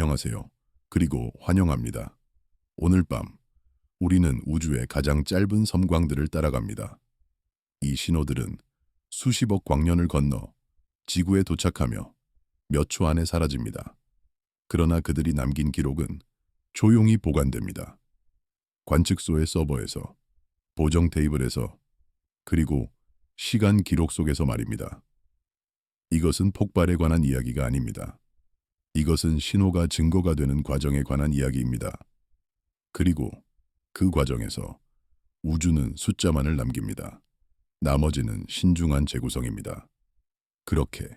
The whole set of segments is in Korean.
안녕하세요. 그리고 환영합니다. 오늘 밤 우리는 우주의 가장 짧은 섬광들을 따라갑니다. 이 신호들은 수십억 광년을 건너 지구에 도착하며 몇 초 안에 사라집니다. 그러나 그들이 남긴 기록은 조용히 보관됩니다. 관측소의 서버에서, 보정 테이블에서, 그리고 시간 기록 속에서 말입니다. 이것은 폭발에 관한 이야기가 아닙니다. 이것은 신호가 증거가 되는 과정에 관한 이야기입니다. 그리고 그 과정에서 우주는 숫자만을 남깁니다. 나머지는 신중한 재구성입니다. 그렇게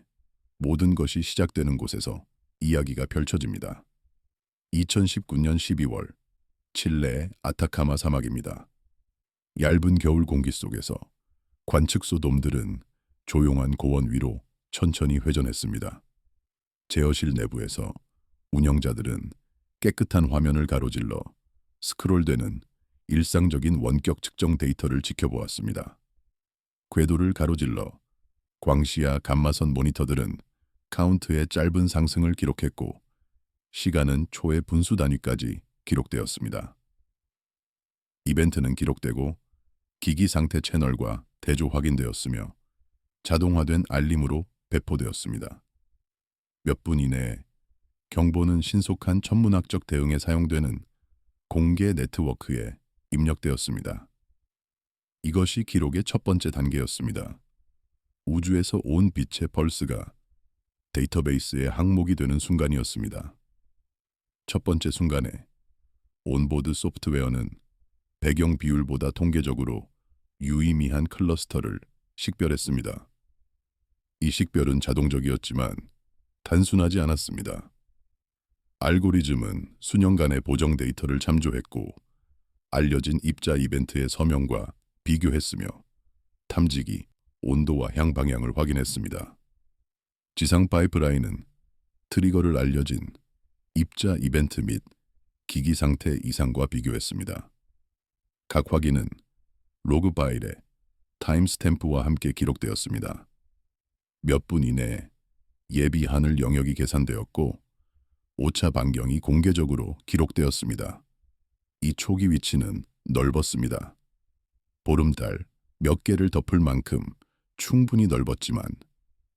모든 것이 시작되는 곳에서 이야기가 펼쳐집니다. 2019년 12월 칠레의 아타카마 사막입니다. 얇은 겨울 공기 속에서 관측소 돔들은 조용한 고원 위로 천천히 회전했습니다. 제어실 내부에서 운영자들은 깨끗한 화면을 가로질러 스크롤되는 일상적인 원격 측정 데이터를 지켜보았습니다. 궤도를 가로질러 광시야 감마선 모니터들은 카운트의 짧은 상승을 기록했고 시간은 초의 분수 단위까지 기록되었습니다. 이벤트는 기록되고 기기 상태 채널과 대조 확인되었으며 자동화된 알림으로 배포되었습니다. 몇 분 이내에 경보는 신속한 천문학적 대응에 사용되는 공개 네트워크에 입력되었습니다. 이것이 기록의 첫 번째 단계였습니다. 우주에서 온 빛의 펄스가 데이터베이스의 항목이 되는 순간이었습니다. 첫 번째 순간에 온보드 소프트웨어는 배경 비율보다 통계적으로 유의미한 클러스터를 식별했습니다. 이 식별은 자동적이었지만 단순하지 않았습니다. 알고리즘은 수년간의 보정 데이터를 참조했고 알려진 입자 이벤트의 서명과 비교했으며 탐지기, 온도와 향 방향을 확인했습니다. 지상 파이프라인은 트리거를 알려진 입자 이벤트 및 기기 상태 이상과 비교했습니다. 각 확인은 로그 파일에 타임스탬프와 함께 기록되었습니다. 몇 분 이내에 예비 하늘 영역이 계산되었고 오차 반경이 공개적으로 기록되었습니다. 이 초기 위치는 넓었습니다. 보름달 몇 개를 덮을 만큼 충분히 넓었지만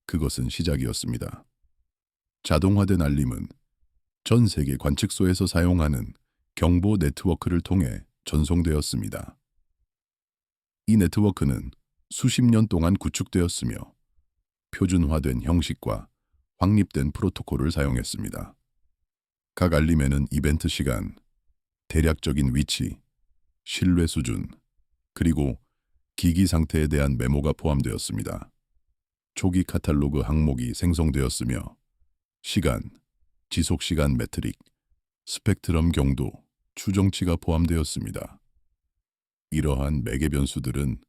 그것은 시작이었습니다. 자동화된 알림은 전 세계 관측소에서 사용하는 경보 네트워크를 통해 전송되었습니다. 이 네트워크는 수십 년 동안 구축되었으며 표준화된 형식과 확립된 프로토콜을 사용했습니다. 각 알림에는 이벤트 시간, 대략적인 위치, 신뢰 수준, 그리고 기기 상태에 대한 메모가 포함되었습니다. 초기 카탈로그 항목이 생성되었으며 시간, 지속시간 매트릭, 스펙트럼 경도, 추정치가 포함되었습니다. 이러한 매개 변수들은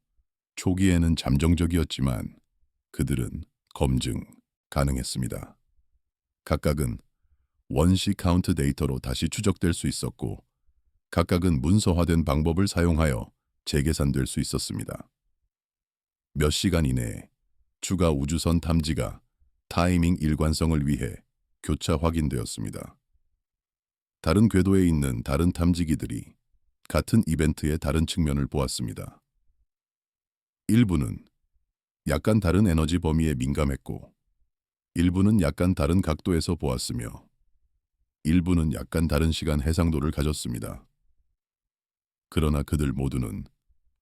초기에는 잠정적이었지만 그들은 검증 가능했습니다. 각각은 원시 카운트 데이터로 다시 추적될 수 있었고 각각은 문서화된 방법을 사용하여 재계산될 수 있었습니다. 몇 시간 이내에 추가 우주선 탐지가 타이밍 일관성을 위해 교차 확인되었습니다. 다른 궤도에 있는 다른 탐지기들이 같은 이벤트의 다른 측면을 보았습니다. 일부는 약간 다른 에너지 범위에 민감했고 일부는 약간 다른 각도에서 보았으며 일부는 약간 다른 시간 해상도를 가졌습니다. 그러나 그들 모두는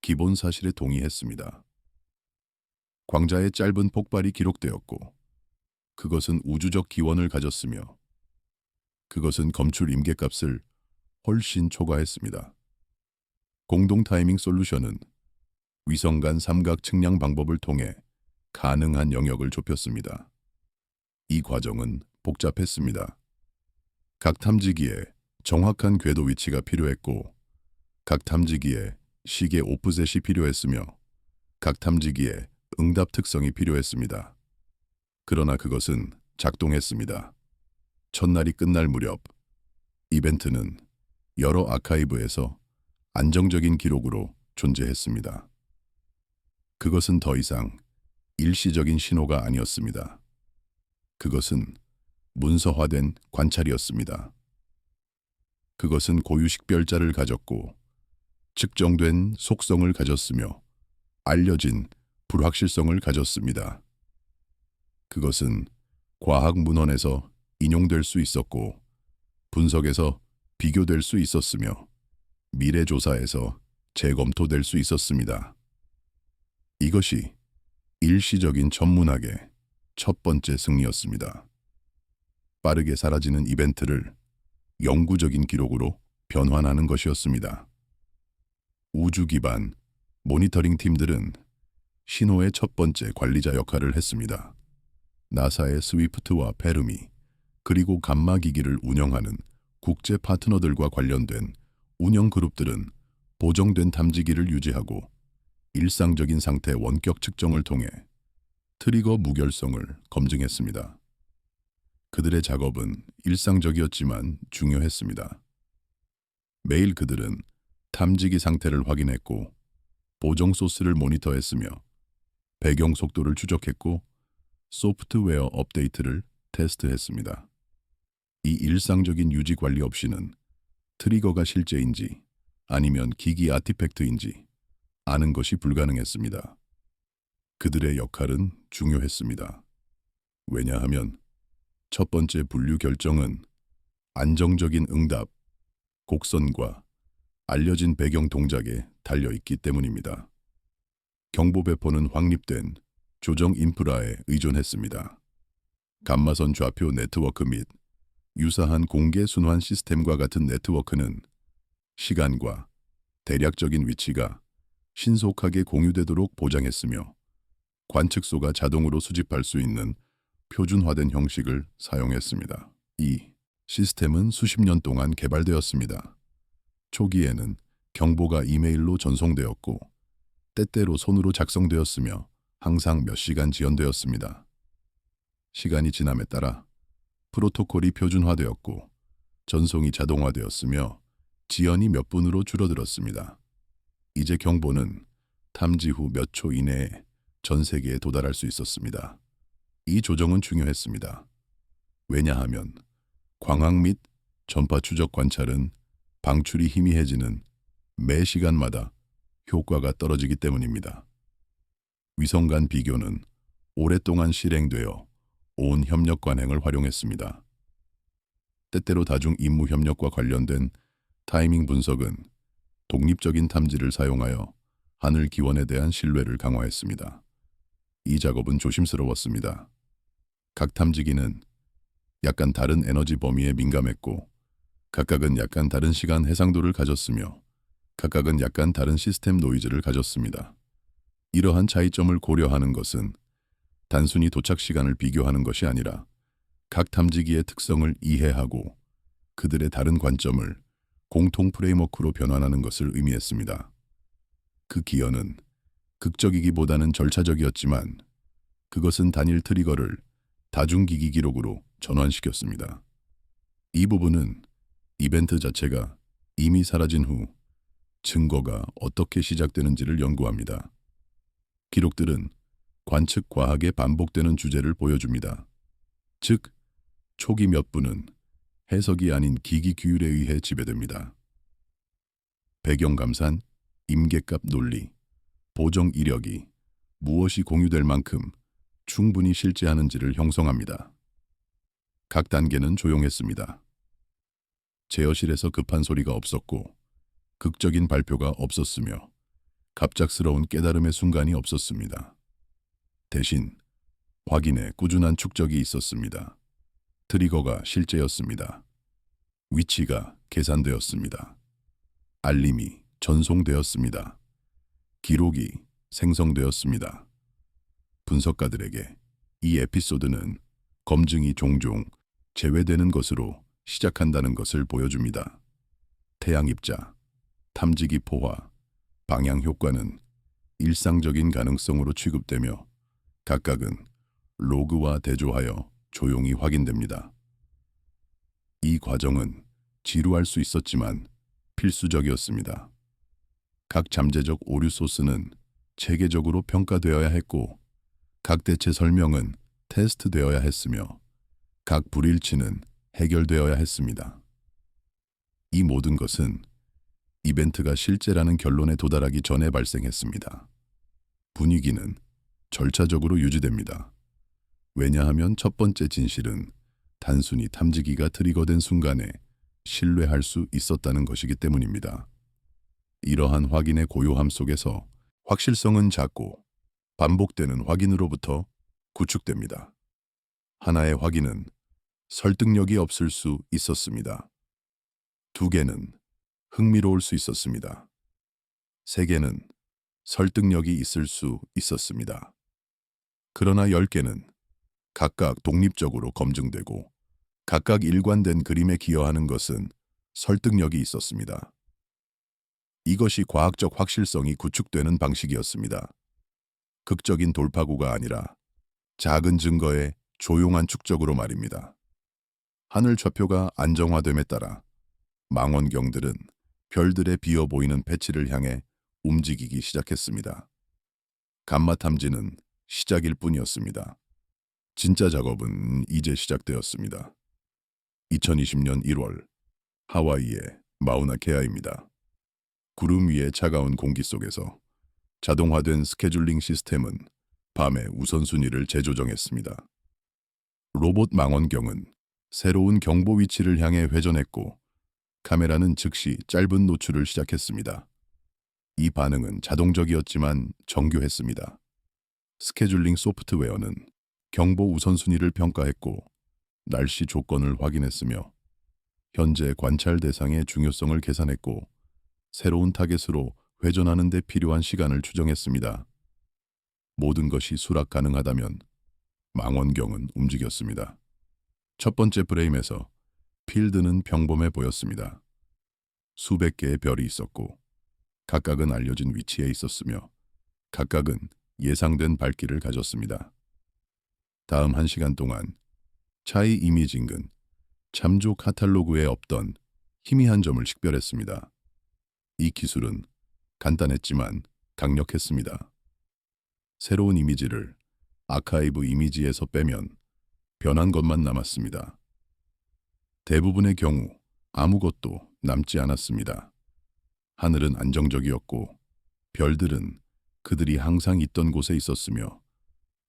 기본 사실에 동의했습니다. 광자의 짧은 폭발이 기록되었고 그것은 우주적 기원을 가졌으며 그것은 검출 임계값을 훨씬 초과했습니다. 공동 타이밍 솔루션은 위성 간 삼각 측량 방법을 통해 가능한 영역을 좁혔습니다. 이 과정은 복잡했습니다. 각 탐지기에 정확한 궤도 위치가 필요했고 각 탐지기에 시계 오프셋이 필요했으며 각 탐지기에 응답 특성이 필요했습니다. 그러나 그것은 작동했습니다. 첫날이 끝날 무렵 이벤트는 여러 아카이브에서 안정적인 기록으로 존재했습니다. 그것은 더 이상 일시적인 신호가 아니었습니다. 그것은 문서화된 관찰이었습니다. 그것은 고유 식별자를 가졌고 측정된 속성을 가졌으며 알려진 불확실성을 가졌습니다. 그것은 과학 문헌에서 인용될 수 있었고 분석에서 비교될 수 있었으며 미래 조사에서 재검토될 수 있었습니다. 이것이 일시적인 천문학의 첫 번째 승리였습니다. 빠르게 사라지는 이벤트를 영구적인 기록으로 변환하는 것이었습니다. 우주 기반 모니터링 팀들은 신호의 첫 번째 관리자 역할을 했습니다. 나사의 스위프트와 페르미, 그리고 감마 기기를 운영하는 국제 파트너들과 관련된 운영 그룹들은 보정된 탐지기를 유지하고 일상적인 상태 원격 측정을 통해 트리거 무결성을 검증했습니다. 그들의 작업은 일상적이었지만 중요했습니다. 매일 그들은 탐지기 상태를 확인했고 보정 소스를 모니터했으며 배경 속도를 추적했고 소프트웨어 업데이트를 테스트했습니다. 이 일상적인 유지 관리 없이는 트리거가 실제인지 아니면 기기 아티팩트인지 아는 것이 불가능했습니다. 그들의 역할은 중요했습니다. 왜냐하면 첫 번째 분류 결정은 안정적인 응답, 곡선과 알려진 배경 동작에 달려있기 때문입니다. 경보 배포는 확립된 조정 인프라에 의존했습니다. 감마선 좌표 네트워크 및 유사한 공개 순환 시스템과 같은 네트워크는 시간과 대략적인 위치가 신속하게 공유되도록 보장했으며 관측소가 자동으로 수집할 수 있는 표준화된 형식을 사용했습니다. 이 시스템은 수십 년 동안 개발되었습니다. 초기에는 경보가 이메일로 전송되었고 때때로 손으로 작성되었으며 항상 몇 시간 지연되었습니다. 시간이 지남에 따라 프로토콜이 표준화되었고 전송이 자동화되었으며 지연이 몇 분으로 줄어들었습니다. 이제 경보는 탐지 후 몇 초 이내에 전 세계에 도달할 수 있었습니다. 이 조정은 중요했습니다. 왜냐하면 광학 및 전파 추적 관찰은 방출이 희미해지는 매 시간마다 효과가 떨어지기 때문입니다. 위성 간 비교는 오랫동안 실행되어 온 협력 관행을 활용했습니다. 때때로 다중 임무 협력과 관련된 타이밍 분석은 독립적인 탐지를 사용하여 하늘 기원에 대한 신뢰를 강화했습니다. 이 작업은 조심스러웠습니다. 각 탐지기는 약간 다른 에너지 범위에 민감했고 각각은 약간 다른 시간 해상도를 가졌으며 각각은 약간 다른 시스템 노이즈를 가졌습니다. 이러한 차이점을 고려하는 것은 단순히 도착 시간을 비교하는 것이 아니라 각 탐지기의 특성을 이해하고 그들의 다른 관점을 공통 프레임워크로 변환하는 것을 의미했습니다. 그 기여는 극적이기보다는 절차적이었지만 그것은 단일 트리거를 다중기기 기록으로 전환시켰습니다. 이 부분은 이벤트 자체가 이미 사라진 후 증거가 어떻게 시작되는지를 연구합니다. 기록들은 관측 과학에 반복되는 주제를 보여줍니다. 즉, 초기 몇 분은 해석이 아닌 기기 규율에 의해 지배됩니다. 배경 감산, 임계값 논리, 보정 이력이 무엇이 공유될 만큼 충분히 실제하는지를 형성합니다. 각 단계는 조용했습니다. 제어실에서 급한 소리가 없었고 극적인 발표가 없었으며 갑작스러운 깨달음의 순간이 없었습니다. 대신 확인에 꾸준한 축적이 있었습니다. 트리거가 실제였습니다. 위치가 계산되었습니다. 알림이 전송되었습니다. 기록이 생성되었습니다. 분석가들에게 이 에피소드는 검증이 종종 제외되는 것으로 시작한다는 것을 보여줍니다. 태양 입자, 탐지기 포화, 방향 효과는 일상적인 가능성으로 취급되며 각각은 로그와 대조하여 조용히 확인됩니다. 이 과정은 지루할 수 있었지만 필수적이었습니다. 각 잠재적 오류 소스는 체계적으로 평가되어야 했고 각 대체 설명은 테스트되어야 했으며 각 불일치는 해결되어야 했습니다. 이 모든 것은 이벤트가 실제라는 결론에 도달하기 전에 발생했습니다. 분위기는 절차적으로 유지됩니다. 왜냐하면 첫 번째 진실은 단순히 탐지기가 트리거된 순간에 신뢰할 수 있었다는 것이기 때문입니다. 이러한 확인의 고요함 속에서 확실성은 작고 반복되는 확인으로부터 구축됩니다. 하나의 확인은 설득력이 없을 수 있었습니다. 두 개는 흥미로울 수 있었습니다. 세 개는 설득력이 있을 수 있었습니다. 그러나 10개는 각각 독립적으로 검증되고 각각 일관된 그림에 기여하는 것은 설득력이 있었습니다. 이것이 과학적 확실성이 구축되는 방식이었습니다. 극적인 돌파구가 아니라 작은 증거의 조용한 축적으로 말입니다. 하늘 좌표가 안정화됨에 따라 망원경들은 별들의 비어 보이는 패치를 향해 움직이기 시작했습니다. 감마 탐지는 시작일 뿐이었습니다. 진짜 작업은 이제 시작되었습니다. 2020년 1월 하와이의 마우나케아입니다. 구름 위의 차가운 공기 속에서 자동화된 스케줄링 시스템은 밤의 우선순위를 재조정했습니다. 로봇 망원경은 새로운 경보 위치를 향해 회전했고 카메라는 즉시 짧은 노출을 시작했습니다. 이 반응은 자동적이었지만 정교했습니다. 스케줄링 소프트웨어는 경보 우선순위를 평가했고 날씨 조건을 확인했으며 현재 관찰 대상의 중요성을 계산했고 새로운 타겟으로 회전하는 데 필요한 시간을 추정했습니다. 모든 것이 수락 가능하다면 망원경은 움직였습니다. 첫 번째 프레임에서 필드는 평범해 보였습니다. 수백 개의 별이 있었고 각각은 알려진 위치에 있었으며 각각은 예상된 밝기를 가졌습니다. 다음 1시간 동안 차이 이미징은 참조 카탈로그에 없던 희미한 점을 식별했습니다. 이 기술은 간단했지만 강력했습니다. 새로운 이미지를 아카이브 이미지에서 빼면 변한 것만 남았습니다. 대부분의 경우 아무것도 남지 않았습니다. 하늘은 안정적이었고 별들은 그들이 항상 있던 곳에 있었으며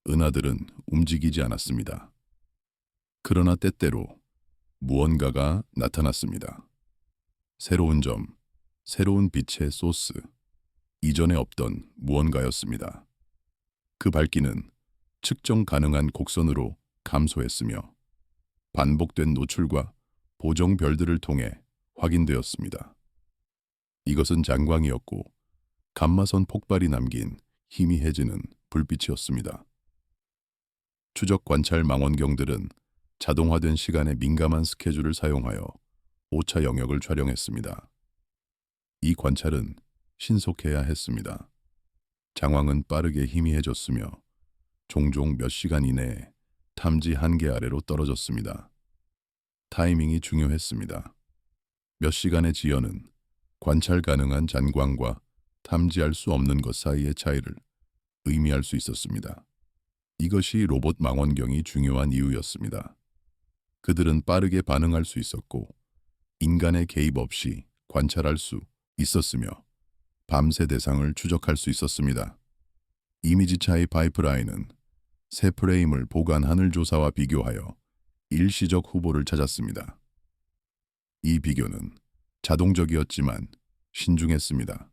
은하들은 움직이지 않았습니다. 그러나 때때로 무언가가 나타났습니다. 새로운 점, 새로운 빛의 소스, 이전에 없던 무언가였습니다. 그 밝기는 측정 가능한 곡선으로 감소했으며 반복된 노출과 보정 별들을 통해 확인되었습니다. 이것은 장광이었고 감마선 폭발이 남긴 희미해지는 불빛이었습니다. 추적 관찰 망원경들은 자동화된 시간에 민감한 스케줄을 사용하여 오차 영역을 촬영했습니다. 이 관찰은 신속해야 했습니다. 장황은 빠르게 희미해졌으며 종종 몇 시간 이내에 탐지 한계 아래로 떨어졌습니다. 타이밍이 중요했습니다. 몇 시간의 지연은 관찰 가능한 잔광과 탐지할 수 없는 것 사이의 차이를 의미할 수 있었습니다. 이것이 로봇 망원경이 중요한 이유였습니다. 그들은 빠르게 반응할 수 있었고 인간의 개입 없이 관찰할 수 있었으며 밤새 대상을 추적할 수 있었습니다. 이미지 차이 파이프라인은 새 프레임을 보관 하늘 조사와 비교하여 일시적 후보를 찾았습니다. 이 비교는 자동적이었지만 신중했습니다.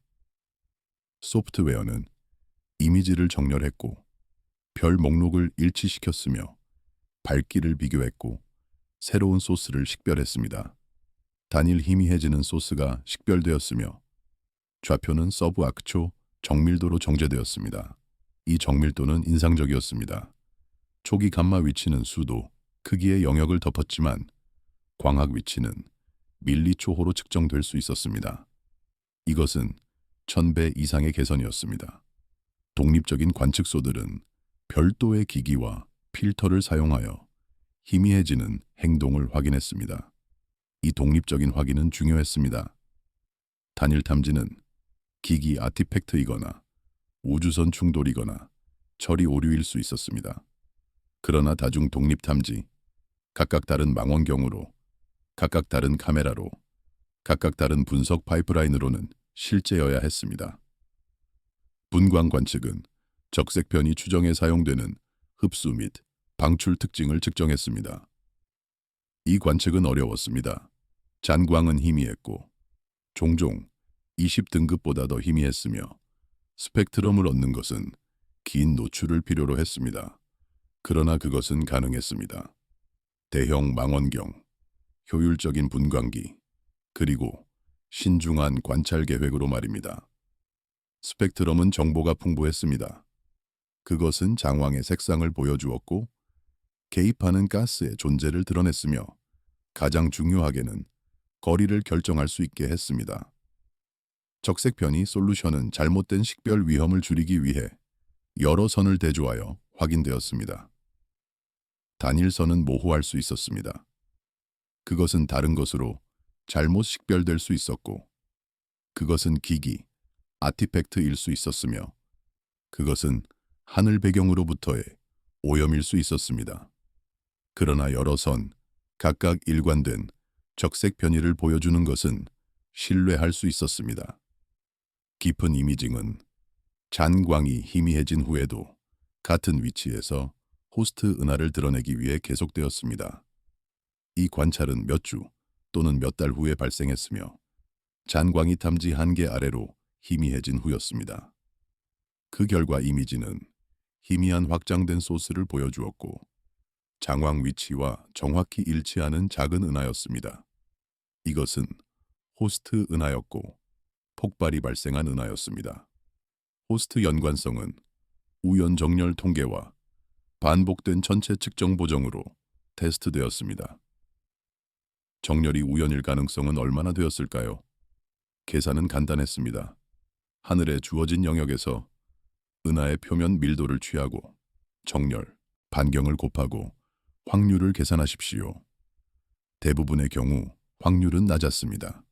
소프트웨어는 이미지를 정렬했고 별 목록을 일치시켰으며 밝기를 비교했고 새로운 소스를 식별했습니다. 단일 희미해지는 소스가 식별되었으며 좌표는 서브 아크초 정밀도로 정제되었습니다. 이 정밀도는 인상적이었습니다. 초기 감마 위치는 수도, 크기의 영역을 덮었지만 광학 위치는 밀리초호로 측정될 수 있었습니다. 이것은 1000배 이상의 개선이었습니다. 독립적인 관측소들은 별도의 기기와 필터를 사용하여 희미해지는 행동을 확인했습니다. 이 독립적인 확인은 중요했습니다. 단일 탐지는 기기 아티팩트이거나 우주선 충돌이거나 처리 오류일 수 있었습니다. 그러나 다중 독립 탐지, 각각 다른 망원경으로, 각각 다른 카메라로, 각각 다른 분석 파이프라인으로는 실제여야 했습니다. 분광 관측은 적색편이 추정에 사용되는 흡수 및 방출 특징을 측정했습니다. 이 관측은 어려웠습니다. 잔광은 희미했고 종종 20등급보다 더 희미했으며 스펙트럼을 얻는 것은 긴 노출을 필요로 했습니다. 그러나 그것은 가능했습니다. 대형 망원경, 효율적인 분광기, 그리고 신중한 관찰 계획으로 말입니다. 스펙트럼은 정보가 풍부했습니다. 그것은 장황의 색상을 보여주었고 개입하는 가스의 존재를 드러냈으며 가장 중요하게는 거리를 결정할 수 있게 했습니다. 적색편이 솔루션은 잘못된 식별 위험을 줄이기 위해 여러 선을 대조하여 확인되었습니다. 단일선은 모호할 수 있었습니다. 그것은 다른 것으로 잘못 식별될 수 있었고 그것은 기기, 아티팩트일 수 있었으며 그것은 하늘 배경으로부터의 오염일 수 있었습니다. 그러나 여러 선, 각각 일관된 적색 편의를 보여주는 것은 신뢰할 수 있었습니다. 깊은 이미징은 잔광이 희미해진 후에도 같은 위치에서 호스트 은하를 드러내기 위해 계속되었습니다. 이 관찰은 몇 주 또는 몇 달 후에 발생했으며 잔광이 탐지 한계 아래로 희미해진 후였습니다. 그 결과 이미지는 희미한 확장된 소스를 보여주었고 장황 위치와 정확히 일치하는 작은 은하였습니다. 이것은 호스트 은하였고 폭발이 발생한 은하였습니다. 호스트 연관성은 우연 정렬 통계와 반복된 전체 측정 보정으로 테스트되었습니다. 정렬이 우연일 가능성은 얼마나 되었을까요? 계산은 간단했습니다. 하늘에 주어진 영역에서 은하의 표면 밀도를 취하고 정렬, 반경을 곱하고 확률을 계산하십시오. 대부분의 경우 확률은 낮았습니다.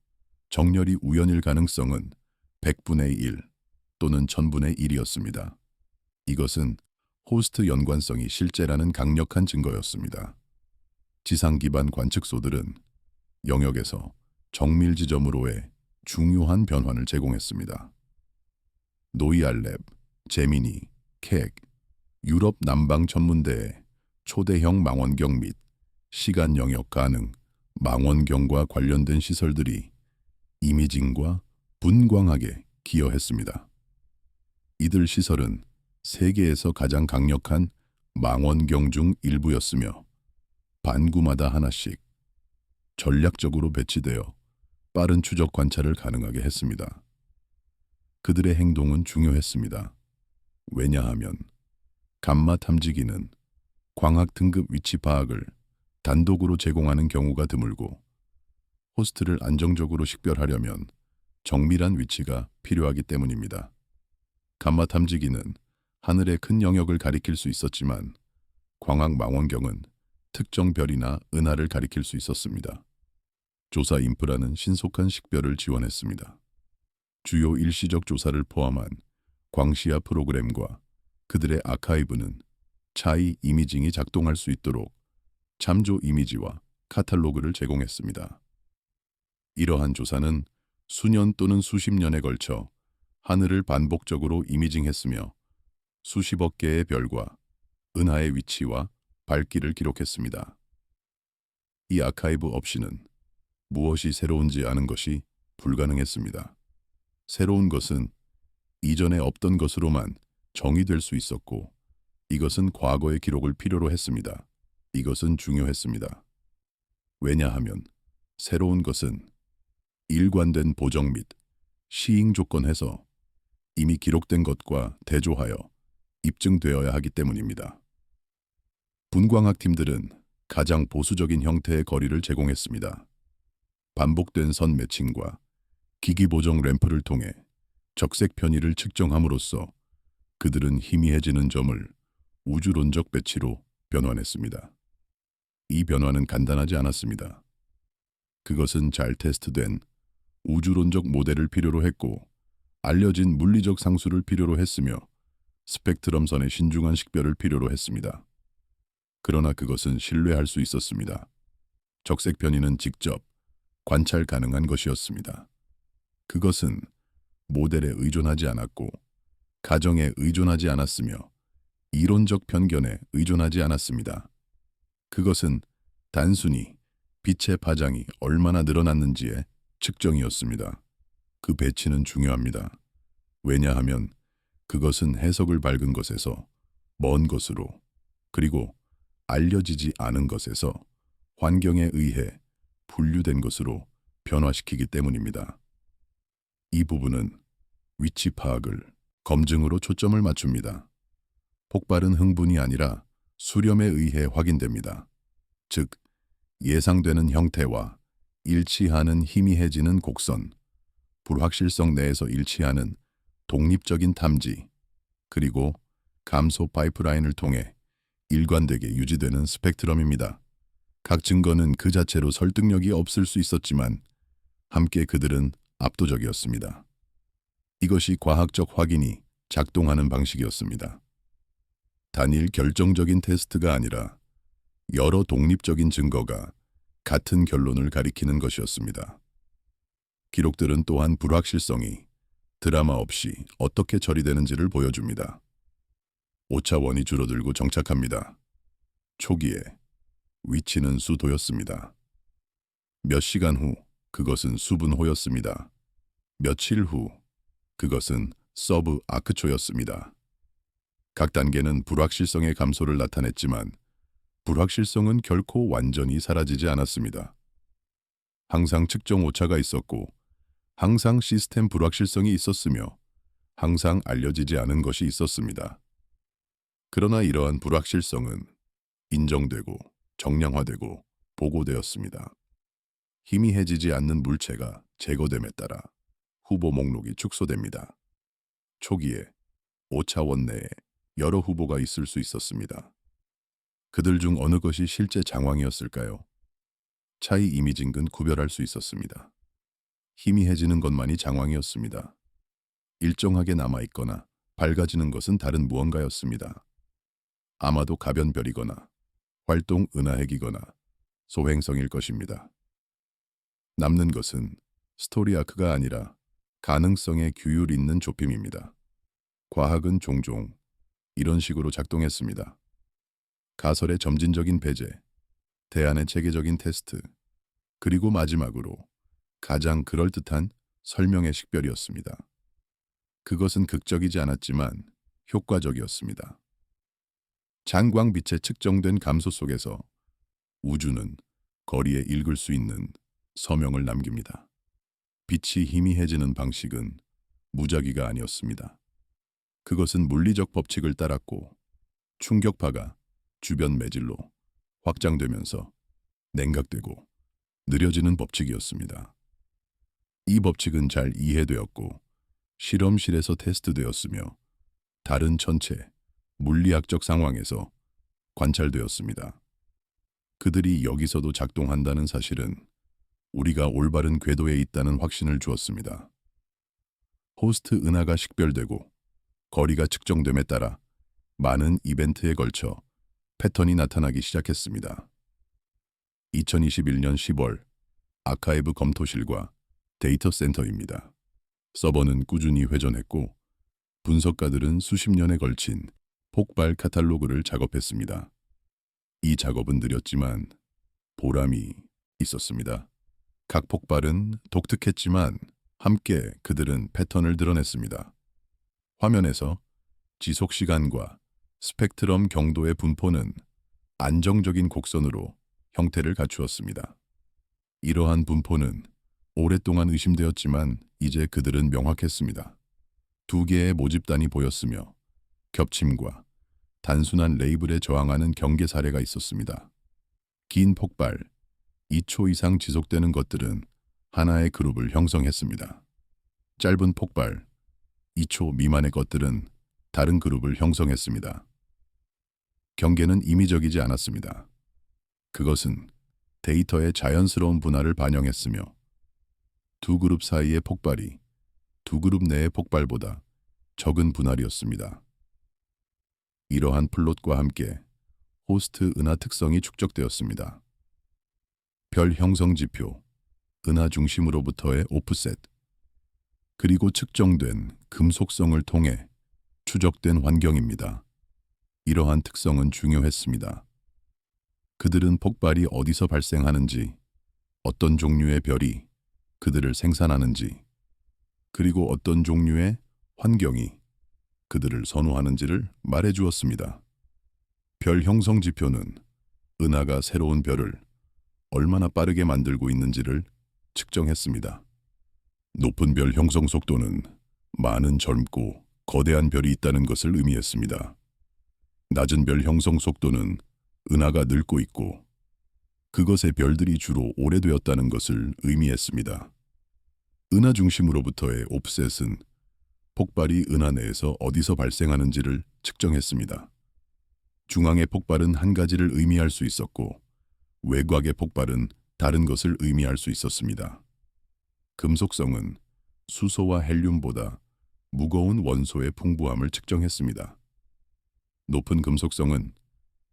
정렬이 우연일 가능성은 100분의 1 또는 1000분의 1이었습니다. 이것은 호스트 연관성이 실제라는 강력한 증거였습니다. 지상 기반 관측소들은 영역에서 정밀 지점으로의 중요한 변환을 제공했습니다. 노이알랩, 제미니, 캑, 유럽 남방 천문대의 초대형 망원경 및 시간 영역 가능 망원경과 관련된 시설들이 이미징과 분광학에 기여했습니다. 이들 시설은 세계에서 가장 강력한 망원경 중 일부였으며 반구마다 하나씩 전략적으로 배치되어 빠른 추적 관찰을 가능하게 했습니다. 그들의 행동은 중요했습니다. 왜냐하면 감마 탐지기는 광학 등급 위치 파악을 단독으로 제공하는 경우가 드물고 호스트를 안정적으로 식별하려면 정밀한 위치가 필요하기 때문입니다. 감마 탐지기는 하늘의 큰 영역을 가리킬 수 있었지만 광학 망원경은 특정 별이나 은하를 가리킬 수 있었습니다. 조사 인프라는 신속한 식별을 지원했습니다. 주요 일시적 조사를 포함한 광시야 프로그램과 그들의 아카이브는 차이 이미징이 작동할 수 있도록 참조 이미지와 카탈로그를 제공했습니다. 이러한 조사는 수년 또는 수십 년에 걸쳐 하늘을 반복적으로 이미징했으며 수십억 개의 별과 은하의 위치와 밝기를 기록했습니다. 이 아카이브 없이는 무엇이 새로운지 아는 것이 불가능했습니다. 새로운 것은 이전에 없던 것으로만 정의될 수 있었고 이것은 과거의 기록을 필요로 했습니다. 이것은 중요했습니다. 왜냐하면 새로운 것은 일관된 보정 및 시행 조건에서 이미 기록된 것과 대조하여 입증되어야 하기 때문입니다. 분광학 팀들은 가장 보수적인 형태의 거리를 제공했습니다. 반복된 선 매칭과 기기 보정 램프를 통해 적색 편의를 측정함으로써 그들은 희미해지는 점을 우주론적 배치로 변환했습니다. 이 변화는 간단하지 않았습니다. 그것은 잘 테스트된 우주론적 모델을 필요로 했고 알려진 물리적 상수를 필요로 했으며 스펙트럼선의 신중한 식별을 필요로 했습니다. 그러나 그것은 신뢰할 수 있었습니다. 적색 편의는 직접 관찰 가능한 것이었습니다. 그것은 모델에 의존하지 않았고 가정에 의존하지 않았으며 이론적 편견에 의존하지 않았습니다. 그것은 단순히 빛의 파장이 얼마나 늘어났는지의 측정이었습니다. 그 배치는 중요합니다. 왜냐하면 그것은 해석을 밝은 것에서 먼 것으로, 그리고 알려지지 않은 것에서 환경에 의해 분류된 것으로 변화시키기 때문입니다. 이 부분은 위치 파악을 검증으로 초점을 맞춥니다. 폭발은 흥분이 아니라 수렴에 의해 확인됩니다. 즉, 예상되는 형태와 일치하는 희미해지는 곡선, 불확실성 내에서 일치하는 독립적인 탐지, 그리고 감소 파이프라인을 통해 일관되게 유지되는 스펙트럼입니다. 각 증거는 그 자체로 설득력이 없을 수 있었지만 함께 그들은 압도적이었습니다. 이것이 과학적 확인이 작동하는 방식이었습니다. 단일 결정적인 테스트가 아니라 여러 독립적인 증거가 같은 결론을 가리키는 것이었습니다. 기록들은 또한 불확실성이 드라마 없이 어떻게 처리되는지를 보여줍니다. 오차원이 줄어들고 정착합니다. 초기에 위치는 수도였습니다. 몇 시간 후 그것은 수분호였습니다. 며칠 후 그것은 서브 아크초였습니다. 각 단계는 불확실성의 감소를 나타냈지만 불확실성은 결코 완전히 사라지지 않았습니다. 항상 측정 오차가 있었고 항상 시스템 불확실성이 있었으며 항상 알려지지 않은 것이 있었습니다. 그러나 이러한 불확실성은 인정되고 정량화되고 보고되었습니다. 희미해지지 않는 물체가 제거됨에 따라 후보 목록이 축소됩니다. 초기에 오차원 내에 여러 후보가 있을 수 있었습니다. 그들 중 어느 것이 실제 정황이었을까요? 차이 이미징은 구별할 수 있었습니다. 희미해지는 것만이 정황이었습니다. 일정하게 남아있거나 밝아지는 것은 다른 무언가였습니다. 아마도 가변별이거나 활동 은하핵이거나 소행성일 것입니다. 남는 것은 스토리 아크가 아니라 가능성의 규율 있는 좁힘입니다. 과학은 종종 이런 식으로 작동했습니다. 가설의 점진적인 배제, 대안의 체계적인 테스트, 그리고 마지막으로 가장 그럴듯한 설명의 식별이었습니다. 그것은 극적이지 않았지만 효과적이었습니다. 장광빛에 측정된 감소 속에서 우주는 거리에 읽을 수 있는 서명을 남깁니다. 빛이 희미해지는 방식은 무작위가 아니었습니다. 그것은 물리적 법칙을 따랐고 충격파가 주변 매질로 확장되면서 냉각되고 느려지는 법칙이었습니다. 이 법칙은 잘 이해되었고 실험실에서 테스트되었으며 다른 전체 물리학적 상황에서 관찰되었습니다. 그들이 여기서도 작동한다는 사실은 우리가 올바른 궤도에 있다는 확신을 주었습니다. 호스트 은하가 식별되고 거리가 측정됨에 따라 많은 이벤트에 걸쳐 패턴이 나타나기 시작했습니다. 2021년 10월 아카이브 검토실과 데이터 센터입니다. 서버는 꾸준히 회전했고 분석가들은 수십 년에 걸친 폭발 카탈로그를 작업했습니다. 이 작업은 느렸지만 보람이 있었습니다. 각 폭발은 독특했지만 함께 그들은 패턴을 드러냈습니다. 화면에서 지속 시간과 스펙트럼 경도의 분포는 안정적인 곡선으로 형태를 갖추었습니다. 이러한 분포는 오랫동안 의심되었지만 이제 그들은 명확했습니다. 두 개의 모집단이 보였으며 겹침과 단순한 레이블에 저항하는 경계 사례가 있었습니다. 긴 폭발, 2초 이상 지속되는 것들은 하나의 그룹을 형성했습니다. 짧은 폭발, 2초 미만의 것들은 다른 그룹을 형성했습니다. 경계는 임의적이지 않았습니다. 그것은 데이터의 자연스러운 분할을 반영했으며 두 그룹 사이의 폭발이 두 그룹 내의 폭발보다 적은 분할이었습니다. 이러한 플롯과 함께 호스트 은하 특성이 축적되었습니다. 별 형성 지표, 은하 중심으로부터의 오프셋, 그리고 측정된 금속성을 통해 추적된 환경입니다. 이러한 특성은 중요했습니다. 그들은 폭발이 어디서 발생하는지, 어떤 종류의 별이 그들을 생산하는지, 그리고 어떤 종류의 환경이 그들을 선호하는지를 말해 주었습니다. 별 형성 지표는 은하가 새로운 별을 얼마나 빠르게 만들고 있는지를 측정했습니다. 높은 별 형성 속도는 많은 젊고 거대한 별이 있다는 것을 의미했습니다. 낮은 별 형성 속도는 은하가 늙고 있고 그것의 별들이 주로 오래되었다는 것을 의미했습니다. 은하 중심으로부터의 옵셋은 폭발이 은하 내에서 어디서 발생하는지를 측정했습니다. 중앙의 폭발은 한 가지를 의미할 수 있었고 외곽의 폭발은 다른 것을 의미할 수 있었습니다. 금속성은 수소와 헬륨보다 무거운 원소의 풍부함을 측정했습니다. 높은 금속성은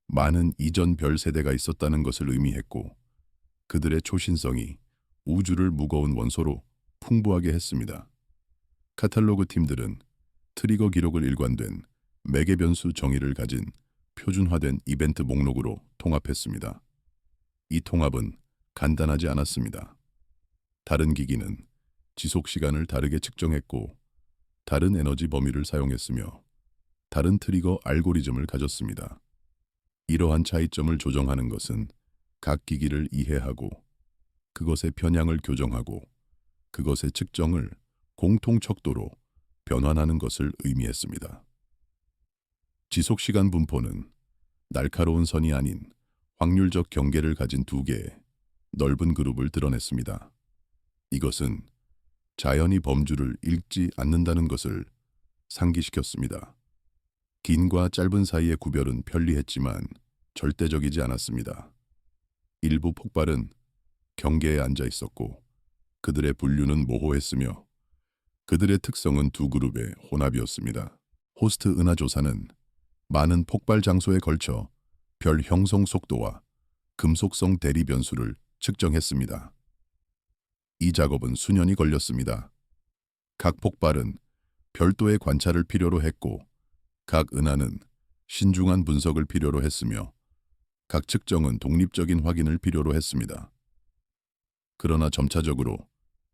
많은 이전 별 세대가 있었다는 것을 의미했고 그들의 초신성이 우주를 무거운 원소로 풍부하게 했습니다. 카탈로그 팀들은 트리거 기록을 일관된 매개 변수 정의를 가진 표준화된 이벤트 목록으로 통합했습니다. 이 통합은 간단하지 않았습니다. 다른 기기는 지속 시간을 다르게 측정했고 다른 에너지 범위를 사용했으며 다른 트리거 알고리즘을 가졌습니다. 이러한 차이점을 조정하는 것은 각 기기를 이해하고 그것의 편향을 교정하고 그것의 측정을 공통 척도로 변환하는 것을 의미했습니다. 지속시간 분포는 날카로운 선이 아닌 확률적 경계를 가진 두 개의 넓은 그룹을 드러냈습니다. 이것은 자연이 범주를 읽지 않는다는 것을 상기시켰습니다. 긴과 짧은 사이의 구별은 편리했지만 절대적이지 않았습니다. 일부 폭발은 경계에 앉아 있었고 그들의 분류는 모호했으며 그들의 특성은 두 그룹의 혼합이었습니다. 호스트 은하 조사는 많은 폭발 장소에 걸쳐 별 형성 속도와 금속성 대리 변수를 측정했습니다. 이 작업은 수년이 걸렸습니다. 각 폭발은 별도의 관찰을 필요로 했고 각 은하는 신중한 분석을 필요로 했으며 각 측정은 독립적인 확인을 필요로 했습니다. 그러나 점차적으로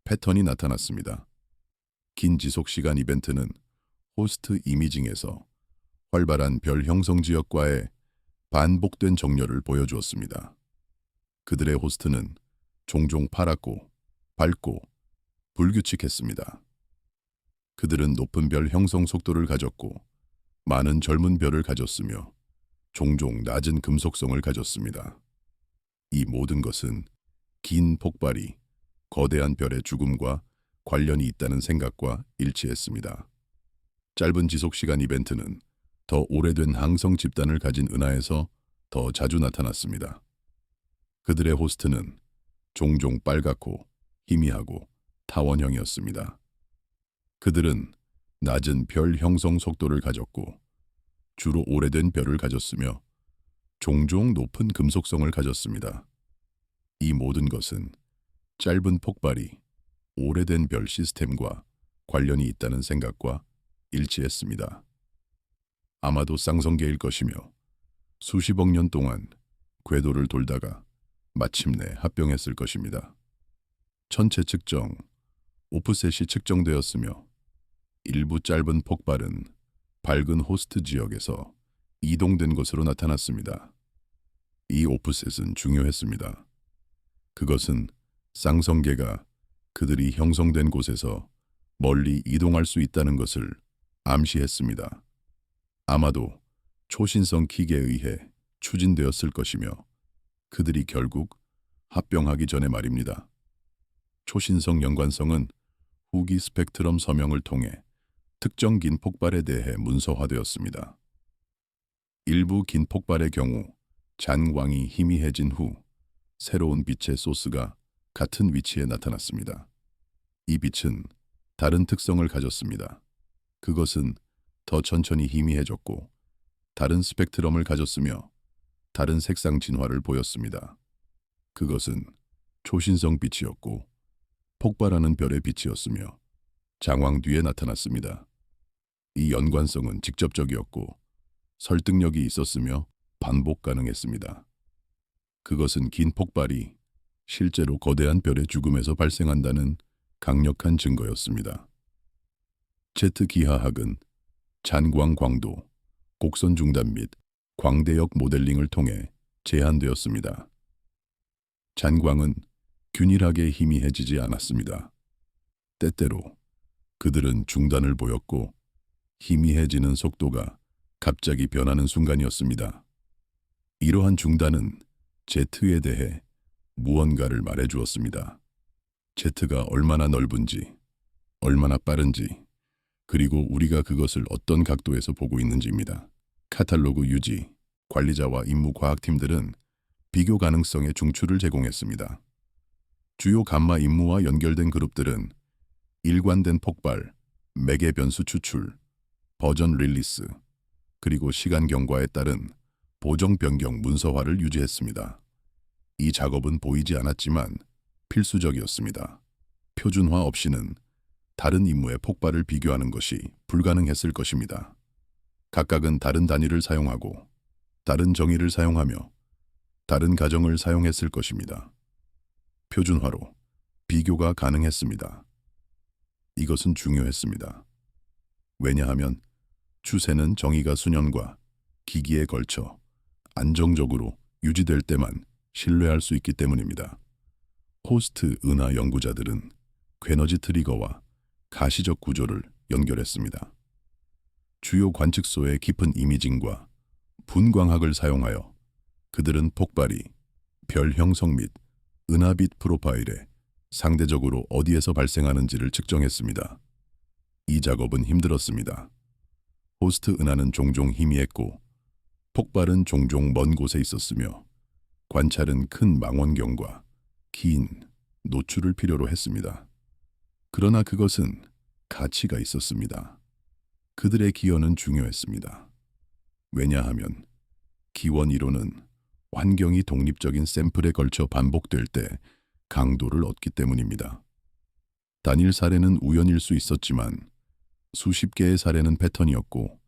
패턴이 나타났습니다. 긴 지속시간 이벤트는 호스트 이미징에서 활발한 별 형성 지역과의 반복된 정렬을 보여주었습니다. 그들의 호스트는 종종 파랗고 밝고 불규칙했습니다. 그들은 높은 별 형성 속도를 가졌고 많은 젊은 별을 가졌으며 종종 낮은 금속성을 가졌습니다. 이 모든 것은 긴 폭발이 거대한 별의 죽음과 관련이 있다는 생각과 일치했습니다. 짧은 지속시간 이벤트는 더 오래된 항성 집단을 가진 은하에서 더 자주 나타났습니다. 그들의 호스트는 종종 빨갛고 희미하고 타원형이었습니다. 그들은 낮은 별 형성 속도를 가졌고 주로 오래된 별을 가졌으며 종종 높은 금속성을 가졌습니다. 이 모든 것은 짧은 폭발이 오래된 별 시스템과 관련이 있다는 생각과 일치했습니다. 아마도 쌍성계일 것이며 수십억 년 동안 궤도를 돌다가 마침내 합병했을 것입니다. 전체 측정, 오프셋이 측정되었으며 일부 짧은 폭발은 밝은 호스트 지역에서 이동된 것으로 나타났습니다. 이 오프셋은 중요했습니다. 그것은 쌍성계가 그들이 형성된 곳에서 멀리 이동할 수 있다는 것을 암시했습니다. 아마도 초신성 킥에 의해 추진되었을 것이며 그들이 결국 합병하기 전에 말입니다. 초신성 연관성은 후기 스펙트럼 서명을 통해 특정 긴 폭발에 대해 문서화되었습니다. 일부 긴 폭발의 경우 잔광이 희미해진 후 새로운 빛의 소스가 같은 위치에 나타났습니다. 이 빛은 다른 특성을 가졌습니다. 그것은 더 천천히 희미해졌고 다른 스펙트럼을 가졌으며 다른 색상 진화를 보였습니다. 그것은 초신성 빛이었고 폭발하는 별의 빛이었으며 장황 뒤에 나타났습니다. 이 연관성은 직접적이었고 설득력이 있었으며 반복 가능했습니다. 그것은 긴 폭발이 실제로 거대한 별의 죽음에서 발생한다는 강력한 증거였습니다. 제트 기하학은 잔광 광도, 곡선 중단 및 광대역 모델링을 통해 제한되었습니다. 잔광은 균일하게 희미해지지 않았습니다. 때때로 그들은 중단을 보였고 희미해지는 속도가 갑자기 변하는 순간이었습니다. 이러한 중단은 제트에 대해 무언가를 말해주었습니다. 제트가 얼마나 넓은지, 얼마나 빠른지, 그리고 우리가 그것을 어떤 각도에서 보고 있는지입니다. 카탈로그 유지, 관리자와 임무 과학팀들은 비교 가능성의 중추를 제공했습니다. 주요 감마 임무와 연결된 그룹들은 일관된 폭발, 매개 변수 추출, 버전 릴리스, 그리고 시간 경과에 따른 보정 변경 문서화를 유지했습니다. 이 작업은 보이지 않았지만 필수적이었습니다. 표준화 없이는 다른 임무의 폭발을 비교하는 것이 불가능했을 것입니다. 각각은 다른 단위를 사용하고 다른 정의를 사용하며 다른 가정을 사용했을 것입니다. 표준화로 비교가 가능했습니다. 이것은 중요했습니다. 왜냐하면 추세는 정의가 수년과 기기에 걸쳐 안정적으로 유지될 때만 신뢰할 수 있기 때문입니다. 호스트 은하 연구자들은 괴너지 트리거와 가시적 구조를 연결했습니다. 주요 관측소의 깊은 이미징과 분광학을 사용하여 그들은 폭발이 별 형성 및 은하빛 프로파일에 상대적으로 어디에서 발생하는지를 측정했습니다. 이 작업은 힘들었습니다. 호스트 은하는 종종 희미했고 폭발은 종종 먼 곳에 있었으며 관찰은 큰 망원경과 긴 노출을 필요로 했습니다. 그러나 그것은 가치가 있었습니다. 그들의 기여는 중요했습니다. 왜냐하면 기원 이론은 환경이 독립적인 샘플에 걸쳐 반복될 때 강도를 얻기 때문입니다. 단일 사례는 우연일 수 있었지만 수십 개의 사례는 패턴이었고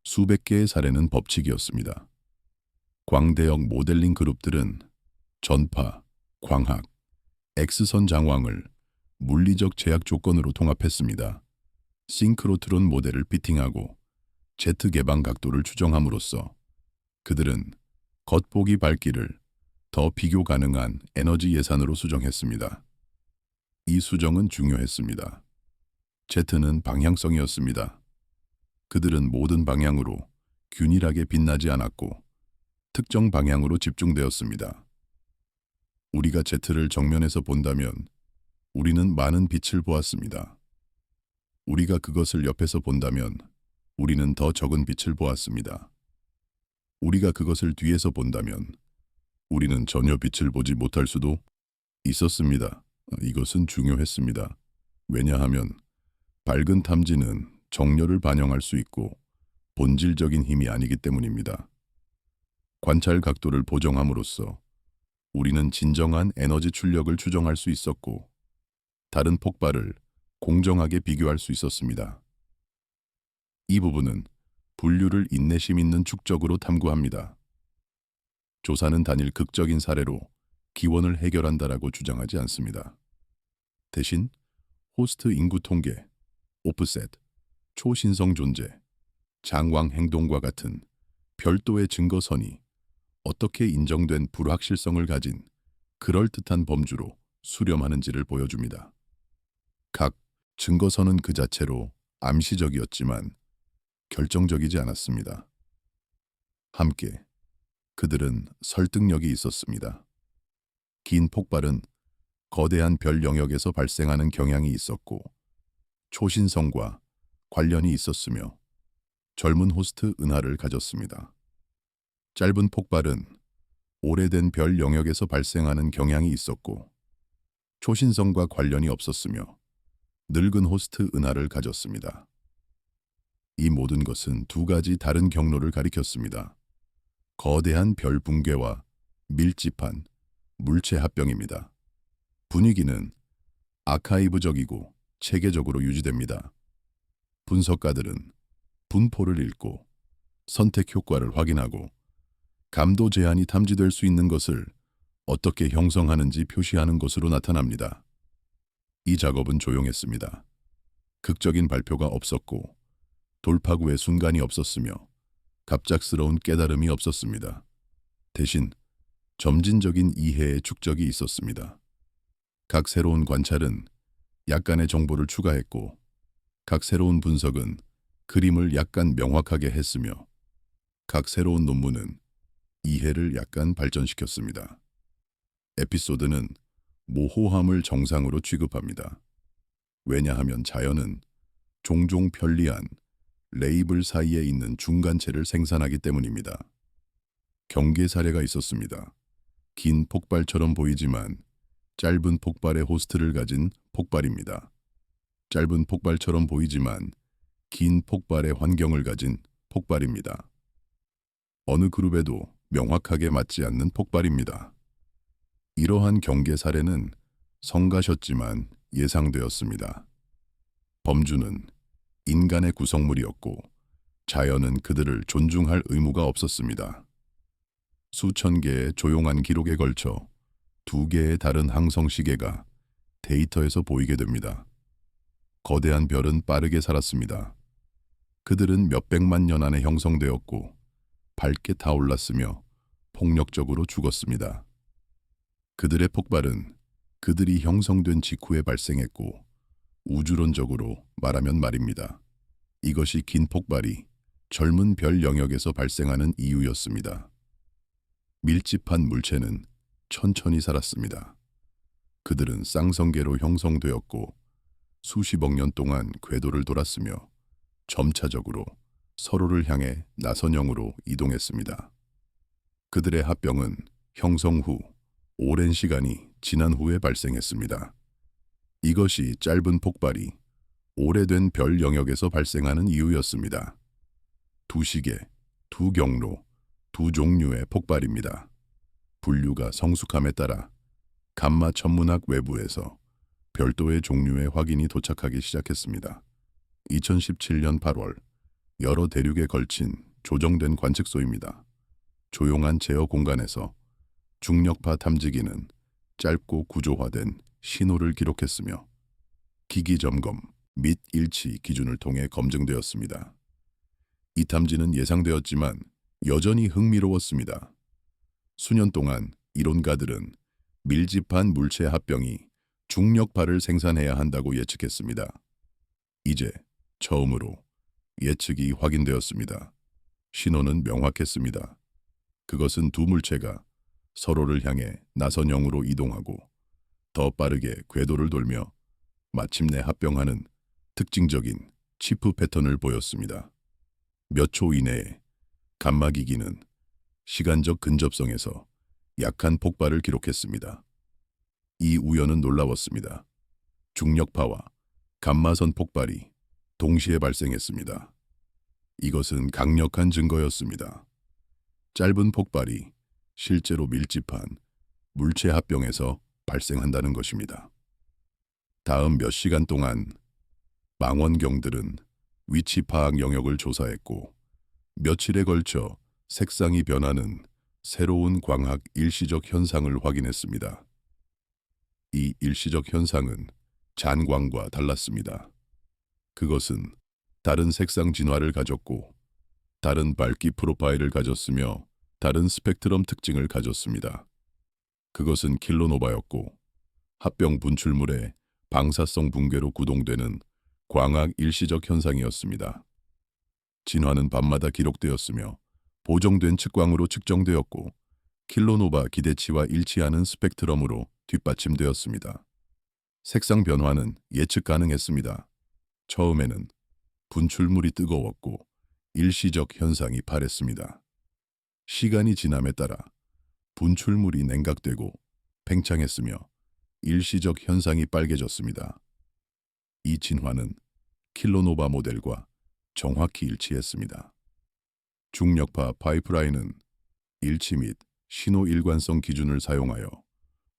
수백 개의 사례는 법칙이었습니다. 광대역 모델링 그룹들은 전파, 광학, X선 장황을 물리적 제약 조건으로 통합했습니다. 싱크로트론 모델을 피팅하고 제트 개방 각도를 추정함으로써 그들은 겉보기 밝기를 더 비교 가능한 에너지 예산으로 수정했습니다. 이 수정은 중요했습니다. 제트는 방향성이었습니다. 그들은 모든 방향으로 균일하게 빛나지 않았고 특정 방향으로 집중되었습니다. 우리가 제트를 정면에서 본다면 우리는 많은 빛을 보았습니다. 우리가 그것을 옆에서 본다면 우리는 더 적은 빛을 보았습니다. 우리가 그것을 뒤에서 본다면 우리는 전혀 빛을 보지 못할 수도 있었습니다. 이것은 중요했습니다. 왜냐하면 밝은 탐지는 정렬을 반영할 수 있고 본질적인 힘이 아니기 때문입니다. 관찰 각도를 보정함으로써 우리는 진정한 에너지 출력을 추정할 수 있었고 다른 폭발을 공정하게 비교할 수 있었습니다. 이 부분은 분류를 인내심 있는 축적으로 탐구합니다. 조사는 단일 극적인 사례로 기원을 해결한다라고 주장하지 않습니다. 대신 호스트 인구 통계, 오프셋, 초신성 존재, 장왕 행동과 같은 별도의 증거선이 어떻게 인정된 불확실성을 가진 그럴듯한 범주로 수렴하는지를 보여줍니다. 각 증거선은 그 자체로 암시적이었지만 결정적이지 않았습니다. 함께 그들은 설득력이 있었습니다. 긴 폭발은 거대한 별 영역에서 발생하는 경향이 있었고 초신성과 관련이 있었으며 젊은 호스트 은하를 가졌습니다. 짧은 폭발은 오래된 별 영역에서 발생하는 경향이 있었고 초신성과 관련이 없었으며 늙은 호스트 은하를 가졌습니다. 이 모든 것은 두 가지 다른 경로를 가리켰습니다. 거대한 별 붕괴와 밀집한 물체 합병입니다. 분위기는 아카이브적이고 체계적으로 유지됩니다. 분석가들은 분포를 읽고 선택 효과를 확인하고 감도 제한이 탐지될 수 있는 것을 어떻게 형성하는지 표시하는 것으로 나타납니다. 이 작업은 조용했습니다. 극적인 발표가 없었고 돌파구의 순간이 없었으며 갑작스러운 깨달음이 없었습니다. 대신 점진적인 이해의 축적이 있었습니다. 각 새로운 관찰은 약간의 정보를 추가했고 각 새로운 분석은 그림을 약간 명확하게 했으며 각 새로운 논문은 이해를 약간 발전시켰습니다. 에피소드는 모호함을 정상으로 취급합니다. 왜냐하면 자연은 종종 편리한 레이블 사이에 있는 중간체를 생산하기 때문입니다. 경계 사례가 있었습니다. 긴 폭발처럼 보이지만 짧은 폭발의 호스트를 가진 폭발입니다. 짧은 폭발처럼 보이지만 긴 폭발의 환경을 가진 폭발입니다. 어느 그룹에도 명확하게 맞지 않는 폭발입니다. 이러한 경계 사례는 성가셨지만 예상되었습니다. 범주는 인간의 구성물이었고 자연은 그들을 존중할 의무가 없었습니다. 수천 개의 조용한 기록에 걸쳐 두 개의 다른 항성 시계가 데이터에서 보이게 됩니다. 거대한 별은 빠르게 살았습니다. 그들은 몇백만 년 안에 형성되었고 밝게 타올랐으며 폭력적으로 죽었습니다. 그들의 폭발은 그들이 형성된 직후에 발생했고 우주론적으로 말하면 말입니다. 이것이 긴 폭발이 젊은 별 영역에서 발생하는 이유였습니다. 밀집한 물체는 천천히 살았습니다. 그들은 쌍성계로 형성되었고 수십억 년 동안 궤도를 돌았으며 점차적으로 서로를 향해 나선형으로 이동했습니다. 그들의 합병은 형성 후 오랜 시간이 지난 후에 발생했습니다. 이것이 짧은 폭발이 오래된 별 영역에서 발생하는 이유였습니다. 두 시계, 두 경로, 두 종류의 폭발입니다. 분류가 성숙함에 따라 감마 천문학 외부에서 별도의 종류의 확인이 도착하기 시작했습니다. 2017년 8월 여러 대륙에 걸친 조정된 관측소입니다. 조용한 제어 공간에서 중력파 탐지기는 짧고 구조화된 신호를 기록했으며 기기 점검 및 일치 기준을 통해 검증되었습니다. 이 탐지는 예상되었지만 여전히 흥미로웠습니다. 수년 동안 이론가들은 밀집한 물체 합병이 중력파를 생산해야 한다고 예측했습니다. 이제 처음으로 예측이 확인되었습니다. 신호는 명확했습니다. 그것은 두 물체가 서로를 향해 나선형으로 이동하고 더 빠르게 궤도를 돌며 마침내 합병하는 특징적인 치프 패턴을 보였습니다. 몇 초 이내에 감마기기는 시간적 근접성에서 약한 폭발을 기록했습니다. 이 우연은 놀라웠습니다. 중력파와 감마선 폭발이 동시에 발생했습니다. 이것은 강력한 증거였습니다. 짧은 폭발이 실제로 밀집한 물체 합병에서 발생한다는 것입니다. 다음 몇 시간 동안 망원경들은 위치 파악 영역을 조사했고 며칠에 걸쳐 색상이 변하는 새로운 광학 일시적 현상을 확인했습니다. 이 일시적 현상은 잔광과 달랐습니다. 그것은 다른 색상 진화를 가졌고 다른 밝기 프로파일을 가졌으며 다른 스펙트럼 특징을 가졌습니다. 그것은 킬로노바였고 합병 분출물의 방사성 붕괴로 구동되는 광학 일시적 현상이었습니다. 진화는 밤마다 기록되었으며 보정된 측광으로 측정되었고 킬로노바 기대치와 일치하는 스펙트럼으로 뒷받침되었습니다. 색상 변화는 예측 가능했습니다. 처음에는 분출물이 뜨거웠고 일시적 현상이 바랬습니다. 시간이 지남에 따라 분출물이 냉각되고 팽창했으며 일시적 현상이 빨개졌습니다. 이 진화는 킬로노바 모델과 정확히 일치했습니다. 중력파 파이프라인은 일치 및 신호 일관성 기준을 사용하여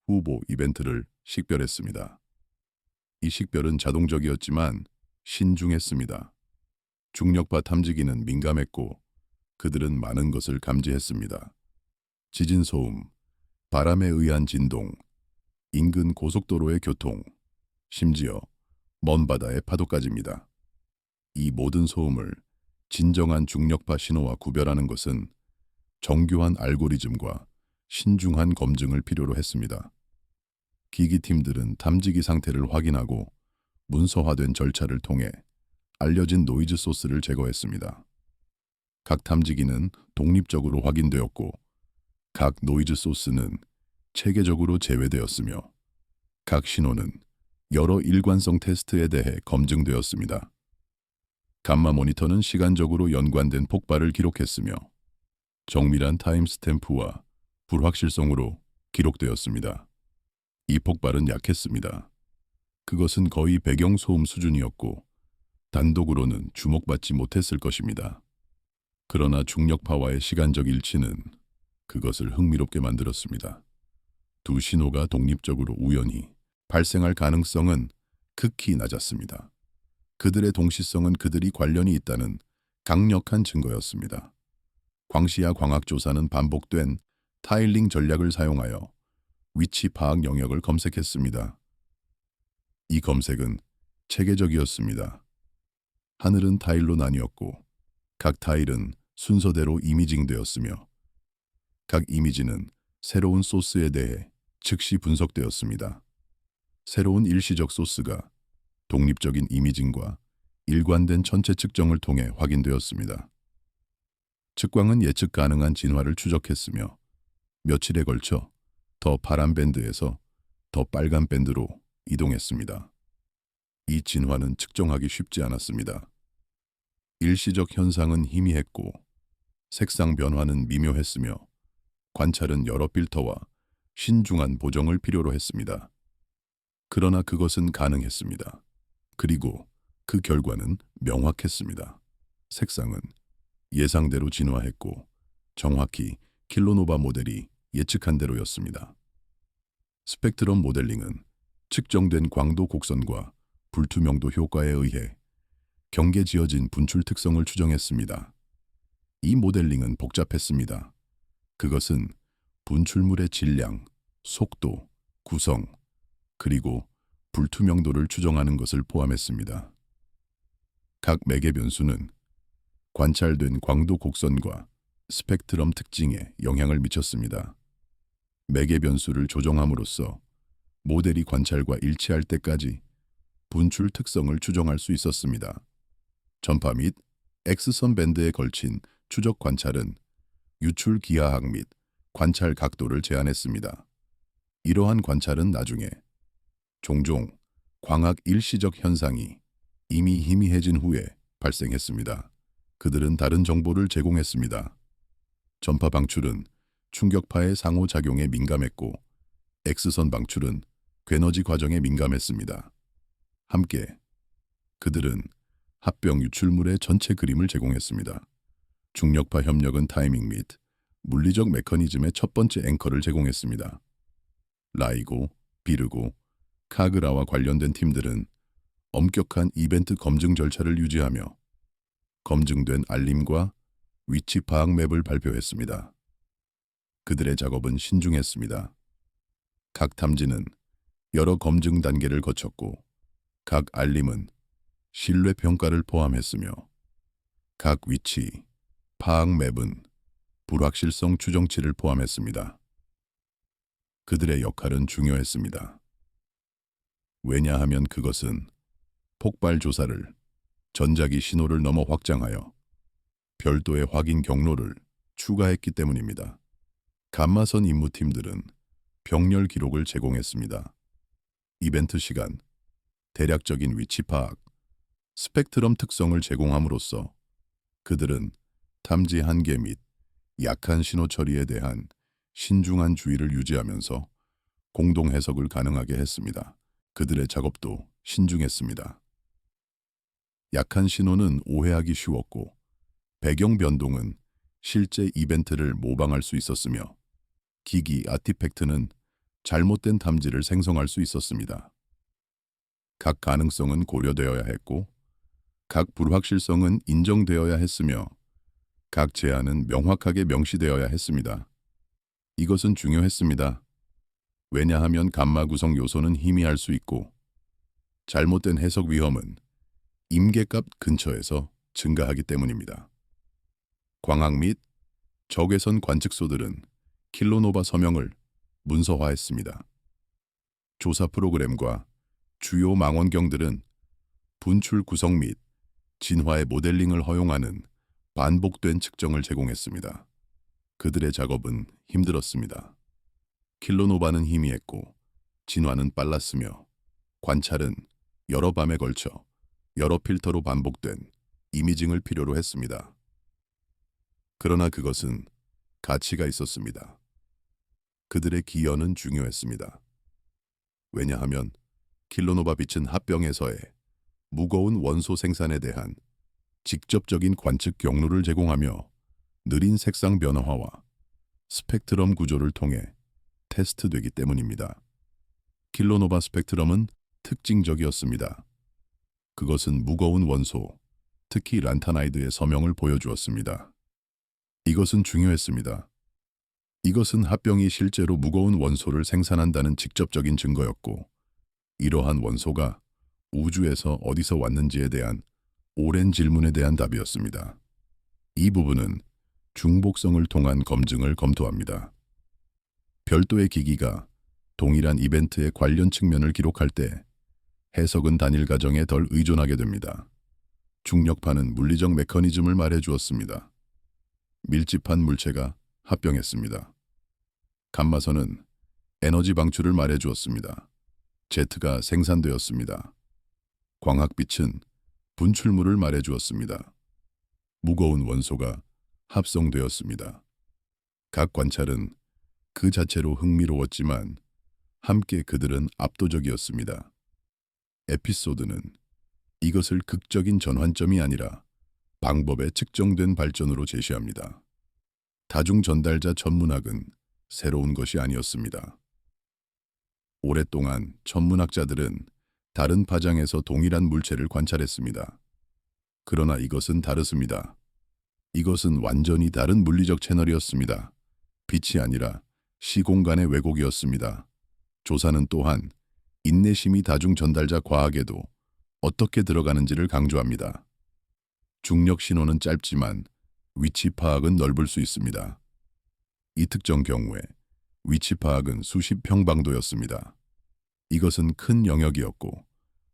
후보 이벤트를 식별했습니다. 이 식별은 자동적이었지만 신중했습니다. 중력파 탐지기는 민감했고 그들은 많은 것을 감지했습니다. 지진 소음, 바람에 의한 진동, 인근 고속도로의 교통, 심지어 먼 바다의 파도까지입니다. 이 모든 소음을 진정한 중력파 신호와 구별하는 것은 정교한 알고리즘과 신중한 검증을 필요로 했습니다. 기기팀들은 탐지기 상태를 확인하고 문서화된 절차를 통해 알려진 노이즈 소스를 제거했습니다. 각 탐지기는 독립적으로 확인되었고 각 노이즈 소스는 체계적으로 제외되었으며 각 신호는 여러 일관성 테스트에 대해 검증되었습니다. 감마 모니터는 시간적으로 연관된 폭발을 기록했으며 정밀한 타임스탬프와 불확실성으로 기록되었습니다. 이 폭발은 약했습니다. 그것은 거의 배경소음 수준이었고 단독으로는 주목받지 못했을 것입니다. 그러나 중력파와의 시간적 일치는 그것을 흥미롭게 만들었습니다. 두 신호가 독립적으로 우연히 발생할 가능성은 극히 낮았습니다. 그들의 동시성은 그들이 관련이 있다는 강력한 증거였습니다. 광시야 광학조사는 반복된 타일링 전략을 사용하여 위치 파악 영역을 검색했습니다. 이 검색은 체계적이었습니다. 하늘은 타일로 나뉘었고 각 타일은 순서대로 이미징되었으며 각 이미지는 새로운 소스에 대해 즉시 분석되었습니다. 새로운 일시적 소스가 독립적인 이미징과 일관된 전체 측정을 통해 확인되었습니다. 측광은 예측 가능한 진화를 추적했으며 며칠에 걸쳐 더 파란 밴드에서 더 빨간 밴드로 이동했습니다. 이 진화는 측정하기 쉽지 않았습니다. 일시적 현상은 희미했고 색상 변화는 미묘했으며 관찰은 여러 필터와 신중한 보정을 필요로 했습니다. 그러나 그것은 가능했습니다. 그리고 그 결과는 명확했습니다. 색상은 예상대로 진화했고 정확히 킬로노바 모델이 예측한 대로였습니다. 스펙트럼 모델링은 측정된 광도 곡선과 불투명도 효과에 의해 경계 지어진 분출 특성을 추정했습니다. 이 모델링은 복잡했습니다. 그것은 분출물의 질량, 속도, 구성, 그리고 불투명도를 추정하는 것을 포함했습니다. 각 매개 변수는 관찰된 광도 곡선과 스펙트럼 특징에 영향을 미쳤습니다. 매개 변수를 조정함으로써 모델이 관찰과 일치할 때까지 분출 특성을 추정할 수 있었습니다. 전파 및 X선 밴드에 걸친 추적 관찰은 유출 기하학 및 관찰 각도를 제한했습니다. 이러한 관찰은 나중에 종종 광학 일시적 현상이 이미 희미해진 후에 발생했습니다. 그들은 다른 정보를 제공했습니다. 전파 방출은 충격파의 상호작용에 민감했고 X선 방출은 궤너지 과정에 민감했습니다. 함께 그들은 합병 유출물의 전체 그림을 제공했습니다. 중력파 협력은 타이밍 및 물리적 메커니즘의 첫 번째 앵커를 제공했습니다. 라이고, 비르고, 카그라와 관련된 팀들은 엄격한 이벤트 검증 절차를 유지하며 검증된 알림과 위치 파악 맵을 발표했습니다. 그들의 작업은 신중했습니다. 각 탐지는 여러 검증 단계를 거쳤고 각 알림은 신뢰 평가를 포함했으며 각 위치, 파악 맵은 불확실성 추정치를 포함했습니다. 그들의 역할은 중요했습니다. 왜냐하면 그것은 폭발 조사를 전자기 신호를 넘어 확장하여 별도의 확인 경로를 추가했기 때문입니다. 감마선 임무팀들은 병렬 기록을 제공했습니다. 이벤트 시간, 대략적인 위치 파악, 스펙트럼 특성을 제공함으로써 그들은 탐지 한계 및 약한 신호 처리에 대한 신중한 주의를 유지하면서 공동 해석을 가능하게 했습니다. 그들의 작업도 신중했습니다. 약한 신호는 오해하기 쉬웠고 배경 변동은 실제 이벤트를 모방할 수 있었으며 기기 아티팩트는 잘못된 탐지를 생성할 수 있었습니다. 각 가능성은 고려되어야 했고 각 불확실성은 인정되어야 했으며 각 제한은 명확하게 명시되어야 했습니다. 이것은 중요했습니다. 왜냐하면 감마 구성 요소는 희미할 수 있고 잘못된 해석 위험은 임계값 근처에서 증가하기 때문입니다. 광학 및 적외선 관측소들은 킬로노바 서명을 문서화했습니다. 조사 프로그램과 주요 망원경들은 분출 구성 및 진화의 모델링을 허용하는 반복된 측정을 제공했습니다. 그들의 작업은 힘들었습니다. 킬로노바는 희미했고 진화는 빨랐으며 관찰은 여러 밤에 걸쳐 여러 필터로 반복된 이미징을 필요로 했습니다. 그러나 그것은 가치가 있었습니다. 그들의 기여는 중요했습니다. 왜냐하면 킬로노바 빛은 합병에서의 무거운 원소 생산에 대한 직접적인 관측 경로를 제공하며 느린 색상 변화와 스펙트럼 구조를 통해 테스트되기 때문입니다. 킬로노바 스펙트럼은 특징적이었습니다. 그것은 무거운 원소, 특히 란타나이드의 서명을 보여주었습니다. 이것은 중요했습니다. 이것은 합병이 실제로 무거운 원소를 생산한다는 직접적인 증거였고, 이러한 원소가 우주에서 어디서 왔는지에 대한 오랜 질문에 대한 답이었습니다. 이 부분은 중복성을 통한 검증을 검토합니다. 별도의 기기가 동일한 이벤트의 관련 측면을 기록할 때 해석은 단일 가정에 덜 의존하게 됩니다. 중력파는 물리적 메커니즘을 말해주었습니다. 밀집한 물체가 합병했습니다. 감마선은 에너지 방출을 말해주었습니다. 제트가 생산되었습니다. 광학빛은 분출물을 말해주었습니다. 무거운 원소가 합성되었습니다. 각 관찰은 그 자체로 흥미로웠지만 함께 그들은 압도적이었습니다. 에피소드는 이것을 극적인 전환점이 아니라 방법의 측정된 발전으로 제시합니다. 다중 전달자 천문학은 새로운 것이 아니었습니다. 오랫동안 천문학자들은 다른 파장에서 동일한 물체를 관찰했습니다. 그러나 이것은 다르습니다. 이것은 완전히 다른 물리적 채널이었습니다. 빛이 아니라 시공간의 왜곡이었습니다. 조사는 또한 인내심이 다중 전달자 과학에도 어떻게 들어가는지를 강조합니다. 중력 신호는 짧지만 위치 파악은 넓을 수 있습니다. 이 특정 경우에 위치 파악은 수십 평방도였습니다. 이것은 큰 영역이었고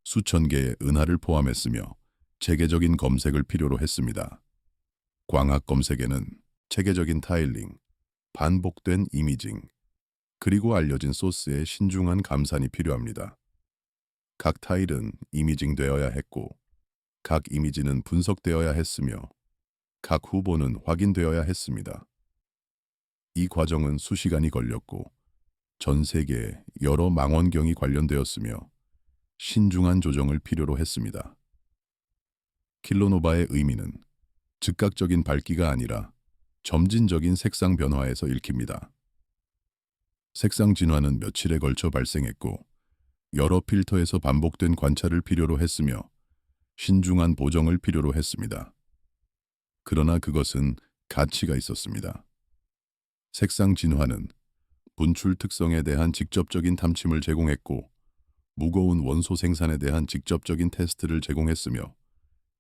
수천 개의 은하를 포함했으며 체계적인 검색을 필요로 했습니다. 광학 검색에는 체계적인 타일링, 반복된 이미징, 그리고 알려진 소스의 신중한 감산이 필요합니다. 각 타일은 이미징되어야 했고 각 이미지는 분석되어야 했으며 각 후보는 확인되어야 했습니다. 이 과정은 수시간이 걸렸고 전 세계에 여러 망원경이 관련되었으며 신중한 조정을 필요로 했습니다. 킬로노바의 의미는 즉각적인 밝기가 아니라 점진적인 색상 변화에서 읽힙니다. 색상 진화는 며칠에 걸쳐 발생했고 여러 필터에서 반복된 관찰을 필요로 했으며 신중한 보정을 필요로 했습니다. 그러나 그것은 가치가 있었습니다. 색상 진화는 분출 특성에 대한 직접적인 탐침을 제공했고 무거운 원소 생산에 대한 직접적인 테스트를 제공했으며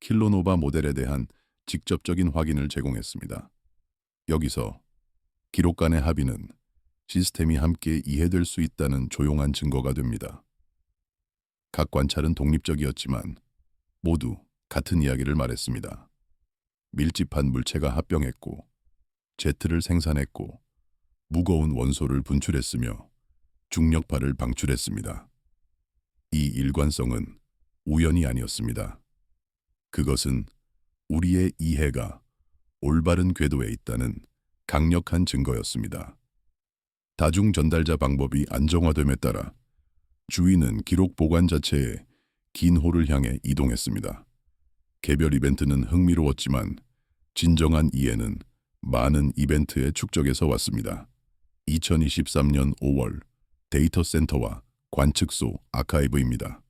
킬로노바 모델에 대한 직접적인 확인을 제공했습니다. 여기서 기록 간의 합의는 시스템이 함께 이해될 수 있다는 조용한 증거가 됩니다. 각 관찰은 독립적이었지만 모두 같은 이야기를 말했습니다. 밀집한 물체가 합병했고 제트를 생산했고 무거운 원소를 분출했으며 중력파를 방출했습니다. 이 일관성은 우연이 아니었습니다. 그것은 우리의 이해가 올바른 궤도에 있다는 강력한 증거였습니다. 다중 전달자 방법이 안정화됨에 따라 주인은 기록 보관 자체에 긴 호를 향해 이동했습니다. 개별 이벤트는 흥미로웠지만 진정한 이해는 많은 이벤트의 축적에서 왔습니다. 2023년 5월 데이터 센터와 관측소 아카이브입니다.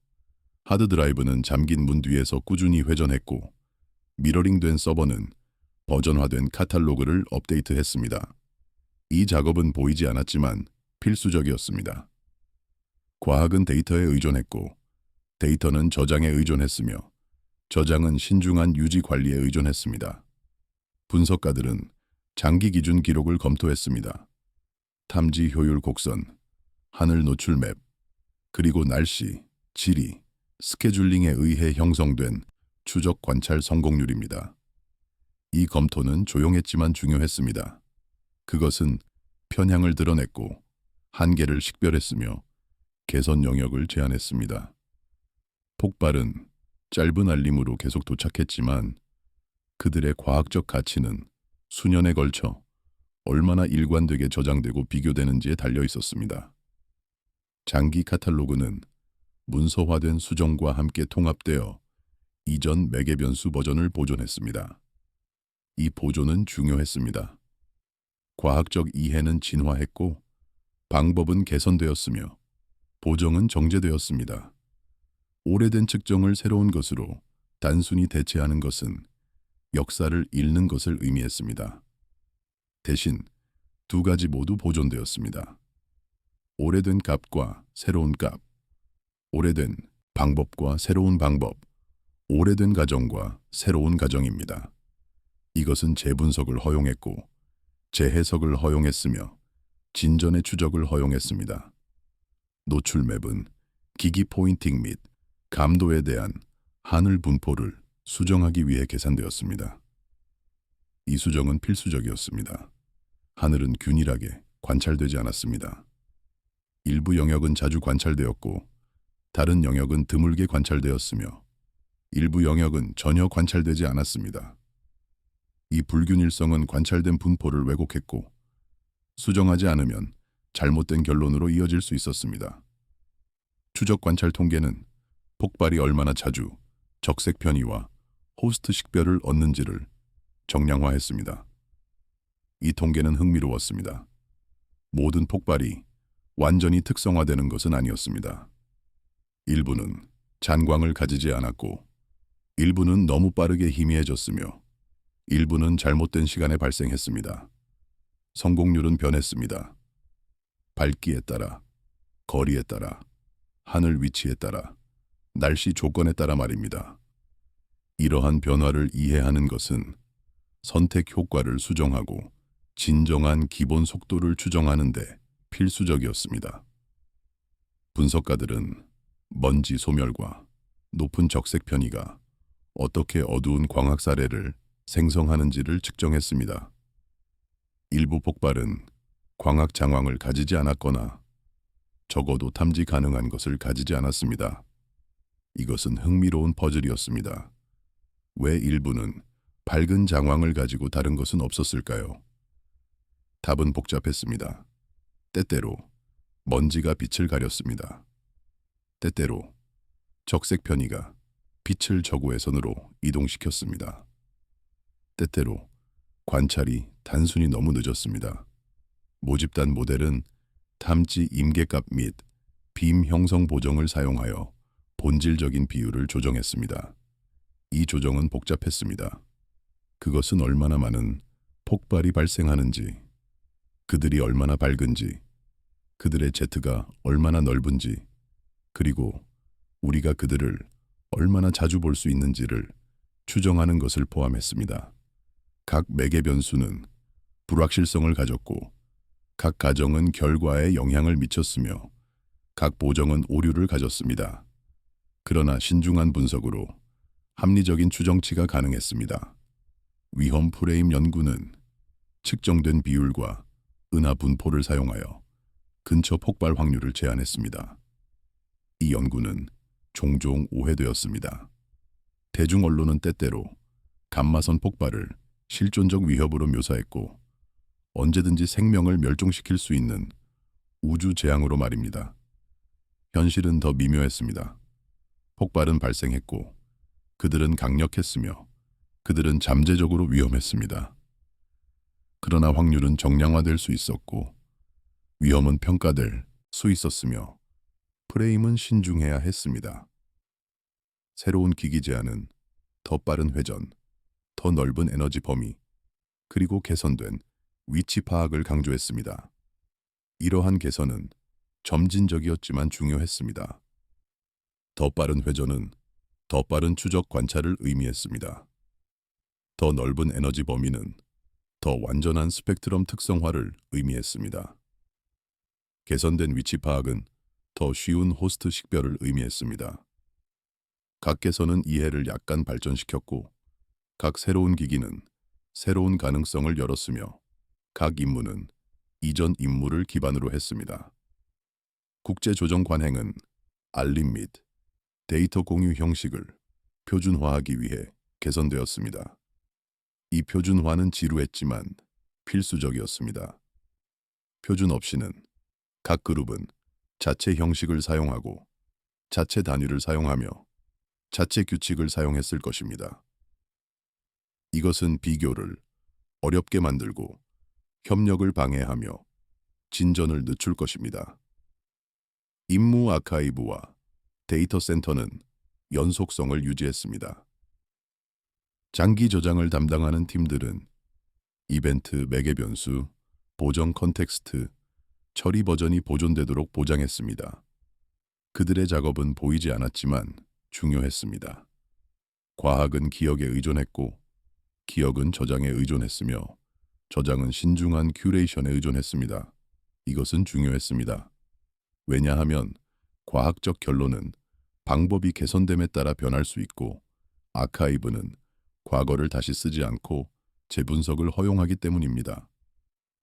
하드드라이브는 잠긴 문 뒤에서 꾸준히 회전했고 미러링된 서버는 버전화된 카탈로그를 업데이트했습니다. 이 작업은 보이지 않았지만 필수적이었습니다. 과학은 데이터에 의존했고 데이터는 저장에 의존했으며 저장은 신중한 유지 관리에 의존했습니다. 분석가들은 장기 기준 기록을 검토했습니다. 탐지 효율 곡선, 하늘 노출 맵, 그리고 날씨, 지리, 스케줄링에 의해 형성된 추적 관찰 성공률입니다. 이 검토는 조용했지만 중요했습니다. 그것은 편향을 드러냈고 한계를 식별했으며 개선 영역을 제안했습니다. 폭발은 짧은 알림으로 계속 도착했지만 그들의 과학적 가치는 수년에 걸쳐 얼마나 일관되게 저장되고 비교되는지에 달려 있었습니다. 장기 카탈로그는 문서화된 수정과 함께 통합되어 이전 매개 변수 버전을 보존했습니다. 이 보존은 중요했습니다. 과학적 이해는 진화했고 방법은 개선되었으며 보정은 정제되었습니다. 오래된 측정을 새로운 것으로 단순히 대체하는 것은 역사를 잃는 것을 의미했습니다. 대신 두 가지 모두 보존되었습니다. 오래된 값과 새로운 값, 오래된 방법과 새로운 방법, 오래된 가정과 새로운 가정입니다. 이것은 재분석을 허용했고 재해석을 허용했으며 진전의 추적을 허용했습니다. 노출 맵은 기기 포인팅 및 감도에 대한 하늘 분포를 수정하기 위해 계산되었습니다. 이 수정은 필수적이었습니다. 하늘은 균일하게 관찰되지 않았습니다. 일부 영역은 자주 관찰되었고 다른 영역은 드물게 관찰되었으며 일부 영역은 전혀 관찰되지 않았습니다. 이 불균일성은 관찰된 분포를 왜곡했고 수정하지 않으면 잘못된 결론으로 이어질 수 있었습니다. 추적 관찰 통계는 폭발이 얼마나 자주 적색 편의와 호스트 식별을 얻는지를 정량화했습니다. 이 통계는 흥미로웠습니다. 모든 폭발이 완전히 특성화되는 것은 아니었습니다. 일부는 잔광을 가지지 않았고 일부는 너무 빠르게 희미해졌으며 일부는 잘못된 시간에 발생했습니다. 성공률은 변했습니다. 밝기에 따라, 거리에 따라, 하늘 위치에 따라, 날씨 조건에 따라 말입니다. 이러한 변화를 이해하는 것은 선택 효과를 수정하고 진정한 기본 속도를 추정하는 데 필수적이었습니다. 분석가들은 먼지 소멸과 높은 적색 편의가 어떻게 어두운 광학 사례를 생성하는지를 측정했습니다. 일부 폭발은 광학 장황을 가지지 않았거나 적어도 탐지 가능한 것을 가지지 않았습니다. 이것은 흥미로운 퍼즐이었습니다. 왜 일부는 밝은 장황을 가지고 다른 것은 없었을까요? 답은 복잡했습니다. 때때로 먼지가 빛을 가렸습니다. 때때로 적색 편의가 빛을 저고의 선으로 이동시켰습니다. 때때로 관찰이 단순히 너무 늦었습니다. 모집단 모델은 탐지 임계값 및 빔 형성 보정을 사용하여 본질적인 비율을 조정했습니다. 이 조정은 복잡했습니다. 그것은 얼마나 많은 폭발이 발생하는지, 그들이 얼마나 밝은지, 그들의 제트가 얼마나 넓은지, 그리고 우리가 그들을 얼마나 자주 볼 수 있는지를 추정하는 것을 포함했습니다. 각 매개 변수는 불확실성을 가졌고 각 가정은 결과에 영향을 미쳤으며 각 보정은 오류를 가졌습니다. 그러나 신중한 분석으로 합리적인 추정치가 가능했습니다. 위험 프레임 연구는 측정된 비율과 은하 분포를 사용하여 근처 폭발 확률을 제한했습니다. 이 연구는 종종 오해되었습니다. 대중 언론은 때때로 감마선 폭발을 실존적 위협으로 묘사했고 언제든지 생명을 멸종시킬 수 있는 우주 재앙으로 말입니다. 현실은 더 미묘했습니다. 폭발은 발생했고 그들은 강력했으며 그들은 잠재적으로 위험했습니다. 그러나 확률은 정량화될 수 있었고 위험은 평가될 수 있었으며 프레임은 신중해야 했습니다. 새로운 기기 제안은 더 빠른 회전, 더 넓은 에너지 범위, 그리고 개선된 위치 파악을 강조했습니다. 이러한 개선은 점진적이었지만 중요했습니다. 더 빠른 회전은 더 빠른 추적 관찰을 의미했습니다. 더 넓은 에너지 범위는 더 완전한 스펙트럼 특성화를 의미했습니다. 개선된 위치 파악은 더 쉬운 호스트 식별을 의미했습니다. 각 개선은 이해를 약간 발전시켰고 각 새로운 기기는 새로운 가능성을 열었으며 각 임무는 이전 임무를 기반으로 했습니다. 국제조정 관행은 알림 및 데이터 공유 형식을 표준화하기 위해 개선되었습니다. 이 표준화는 지루했지만 필수적이었습니다. 표준 없이는 각 그룹은 자체 형식을 사용하고 자체 단위를 사용하며 자체 규칙을 사용했을 것입니다. 이것은 비교를 어렵게 만들고 협력을 방해하며 진전을 늦출 것입니다. 임무 아카이브와 데이터 센터는 연속성을 유지했습니다. 장기 저장을 담당하는 팀들은 이벤트 매개 변수, 보정 컨텍스트, 처리 버전이 보존되도록 보장했습니다. 그들의 작업은 보이지 않았지만 중요했습니다. 과학은 기억에 의존했고 기억은 저장에 의존했으며 저장은 신중한 큐레이션에 의존했습니다. 이것은 중요했습니다. 왜냐하면 과학적 결론은 방법이 개선됨에 따라 변할 수 있고 아카이브는 과거를 다시 쓰지 않고 재분석을 허용하기 때문입니다.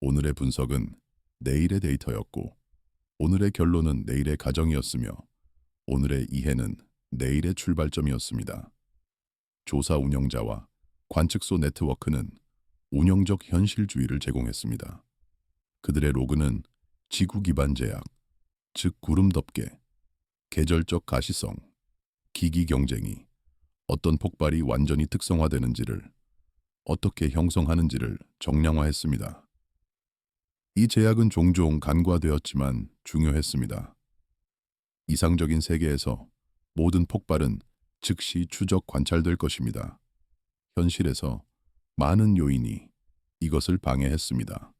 오늘의 분석은 내일의 데이터였고 오늘의 결론은 내일의 가정이었으며 오늘의 이해는 내일의 출발점이었습니다. 조사 운영자와 관측소 네트워크는 운영적 현실주의를 제공했습니다. 그들의 로그는 지구 기반 제약, 즉 구름 덮개, 계절적 가시성, 기기 경쟁이 어떤 폭발이 완전히 특성화되는지를 어떻게 형성하는지를 정량화했습니다. 이 제약은 종종 간과되었지만 중요했습니다. 이상적인 세계에서 모든 폭발은 즉시 추적 관찰될 것입니다. 현실에서 많은 요인이 이것을 방해했습니다.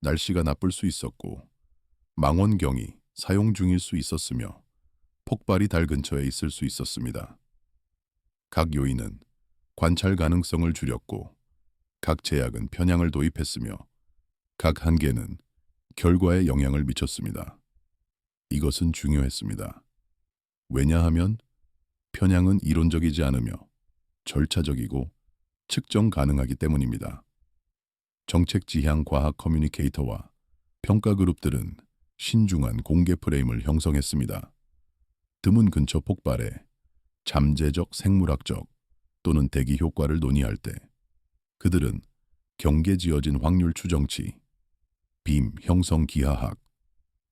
날씨가 나쁠 수 있었고 망원경이 사용 중일 수 있었으며 폭발이 달 근처에 있을 수 있었습니다. 각 요인은 관찰 가능성을 줄였고 각 제약은 편향을 도입했으며 각 한계는 결과에 영향을 미쳤습니다. 이것은 중요했습니다. 왜냐하면 편향은 이론적이지 않으며 절차적이고 측정 가능하기 때문입니다. 정책 지향 과학 커뮤니케이터와 평가 그룹들은 신중한 공개 프레임을 형성했습니다. 드문 근처 폭발에 잠재적 생물학적 또는 대기 효과를 논의할 때 그들은 경계지어진 확률 추정치, 빔 형성 기하학,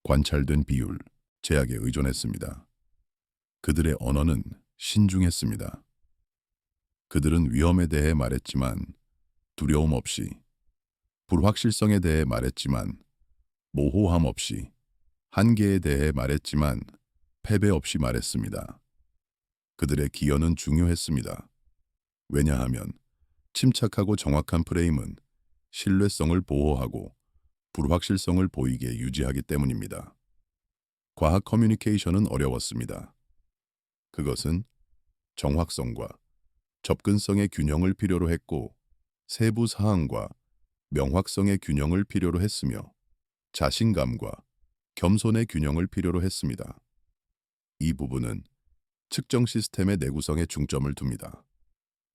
관찰된 비율, 제약에 의존했습니다. 그들의 언어는 신중했습니다. 그들은 위험에 대해 말했지만 두려움 없이, 불확실성에 대해 말했지만 모호함 없이, 한계에 대해 말했지만 패배 없이 말했습니다. 그들의 기여는 중요했습니다. 왜냐하면 침착하고 정확한 프레임은 신뢰성을 보호하고 불확실성을 보이게 유지하기 때문입니다. 과학 커뮤니케이션은 어려웠습니다. 그것은 정확성과 접근성의 균형을 필요로 했고 세부 사항과 명확성의 균형을 필요로 했으며 자신감과 겸손의 균형을 필요로 했습니다. 이 부분은 측정 시스템의 내구성에 중점을 둡니다.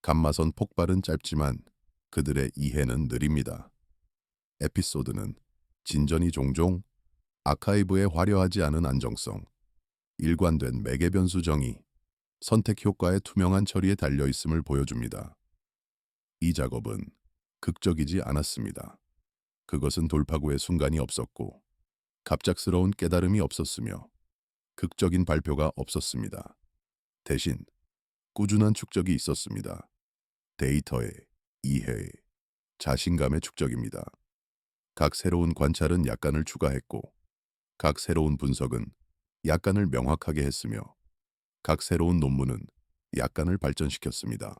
감마선 폭발은 짧지만 그들의 이해는 느립니다. 에피소드는 진전이 종종 아카이브에 화려하지 않은 안정성, 일관된 매개 변수 정의, 선택 효과의 투명한 처리에 달려 있음을 보여줍니다. 이 작업은 극적이지 않았습니다. 그것은 돌파구의 순간이 없었고 갑작스러운 깨달음이 없었으며 극적인 발표가 없었습니다. 대신 꾸준한 축적이 있었습니다. 데이터의 이해의 자신감의 축적입니다. 각 새로운 관찰은 약간을 추가했고, 각 새로운 분석은 약간을 명확하게 했으며, 각 새로운 논문은 약간을 발전시켰습니다.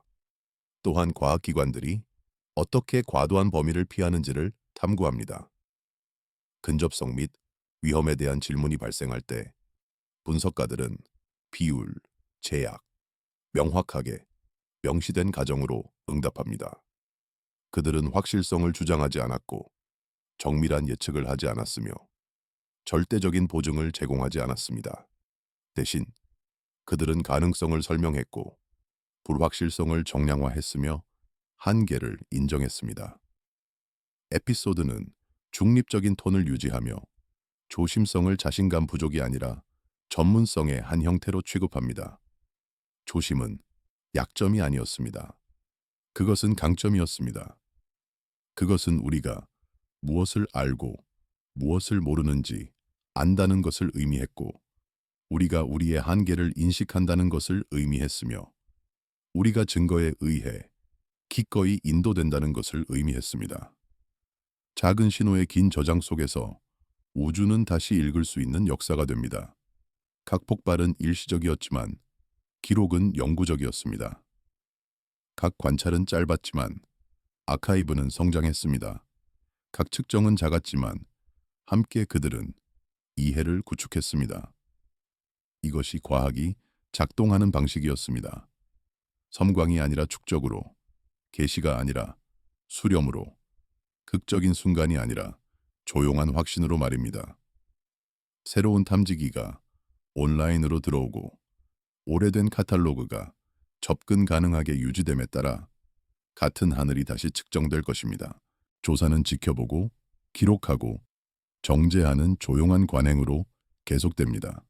또한 과학기관들이 어떻게 과도한 범위를 피하는지를 탐구합니다. 근접성 및 위험에 대한 질문이 발생할 때 분석가들은 비율, 제약, 명확하게 명시된 가정으로 응답합니다. 그들은 확실성을 주장하지 않았고 정밀한 예측을 하지 않았으며 절대적인 보증을 제공하지 않았습니다. 대신 그들은 가능성을 설명했고 불확실성을 정량화했으며 한계를 인정했습니다. 에피소드는 중립적인 톤을 유지하며 조심성을 자신감 부족이 아니라 전문성의 한 형태로 취급합니다. 조심은 약점이 아니었습니다. 그것은 강점이었습니다. 그것은 우리가 무엇을 알고 무엇을 모르는지 안다는 것을 의미했고, 우리가 우리의 한계를 인식한다는 것을 의미했으며, 우리가 증거에 의해 기꺼이 인도된다는 것을 의미했습니다. 작은 신호의 긴 저장 속에서 우주는 다시 읽을 수 있는 역사가 됩니다. 각 폭발은 일시적이었지만 기록은 영구적이었습니다. 각 관찰은 짧았지만 아카이브는 성장했습니다. 각 측정은 작았지만 함께 그들은 이해를 구축했습니다. 이것이 과학이 작동하는 방식이었습니다. 섬광이 아니라 축적으로, 계시가 아니라 수렴으로, 극적인 순간이 아니라 조용한 확신으로 말입니다. 새로운 탐지기가 온라인으로 들어오고 오래된 카탈로그가 접근 가능하게 유지됨에 따라 같은 하늘이 다시 측정될 것입니다. 조사는 지켜보고 기록하고 정제하는 조용한 관행으로 계속됩니다.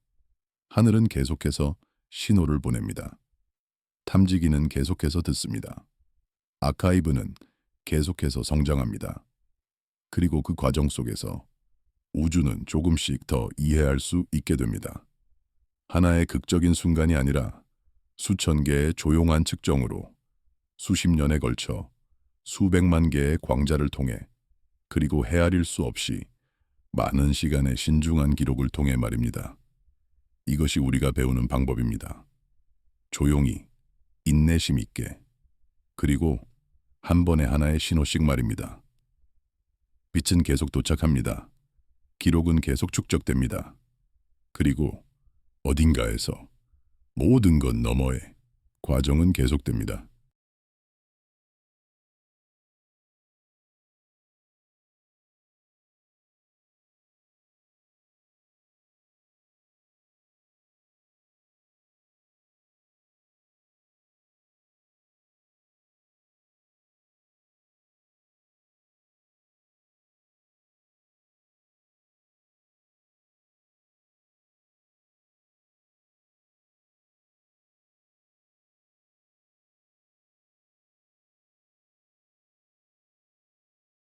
하늘은 계속해서 신호를 보냅니다. 탐지기는 계속해서 듣습니다. 아카이브는 계속해서 성장합니다. 그리고 그 과정 속에서 우주는 조금씩 더 이해할 수 있게 됩니다. 하나의 극적인 순간이 아니라 수천 개의 조용한 측정으로 수십 년에 걸쳐 수백만 개의 광자를 통해, 그리고 헤아릴 수 없이 많은 시간의 신중한 기록을 통해 말입니다. 이것이 우리가 배우는 방법입니다. 조용히, 인내심 있게, 그리고 한 번에 하나의 신호씩 말입니다. 빛은 계속 도착합니다. 기록은 계속 축적됩니다. 그리고 어딘가에서 모든 것 너머의 과정은 계속됩니다.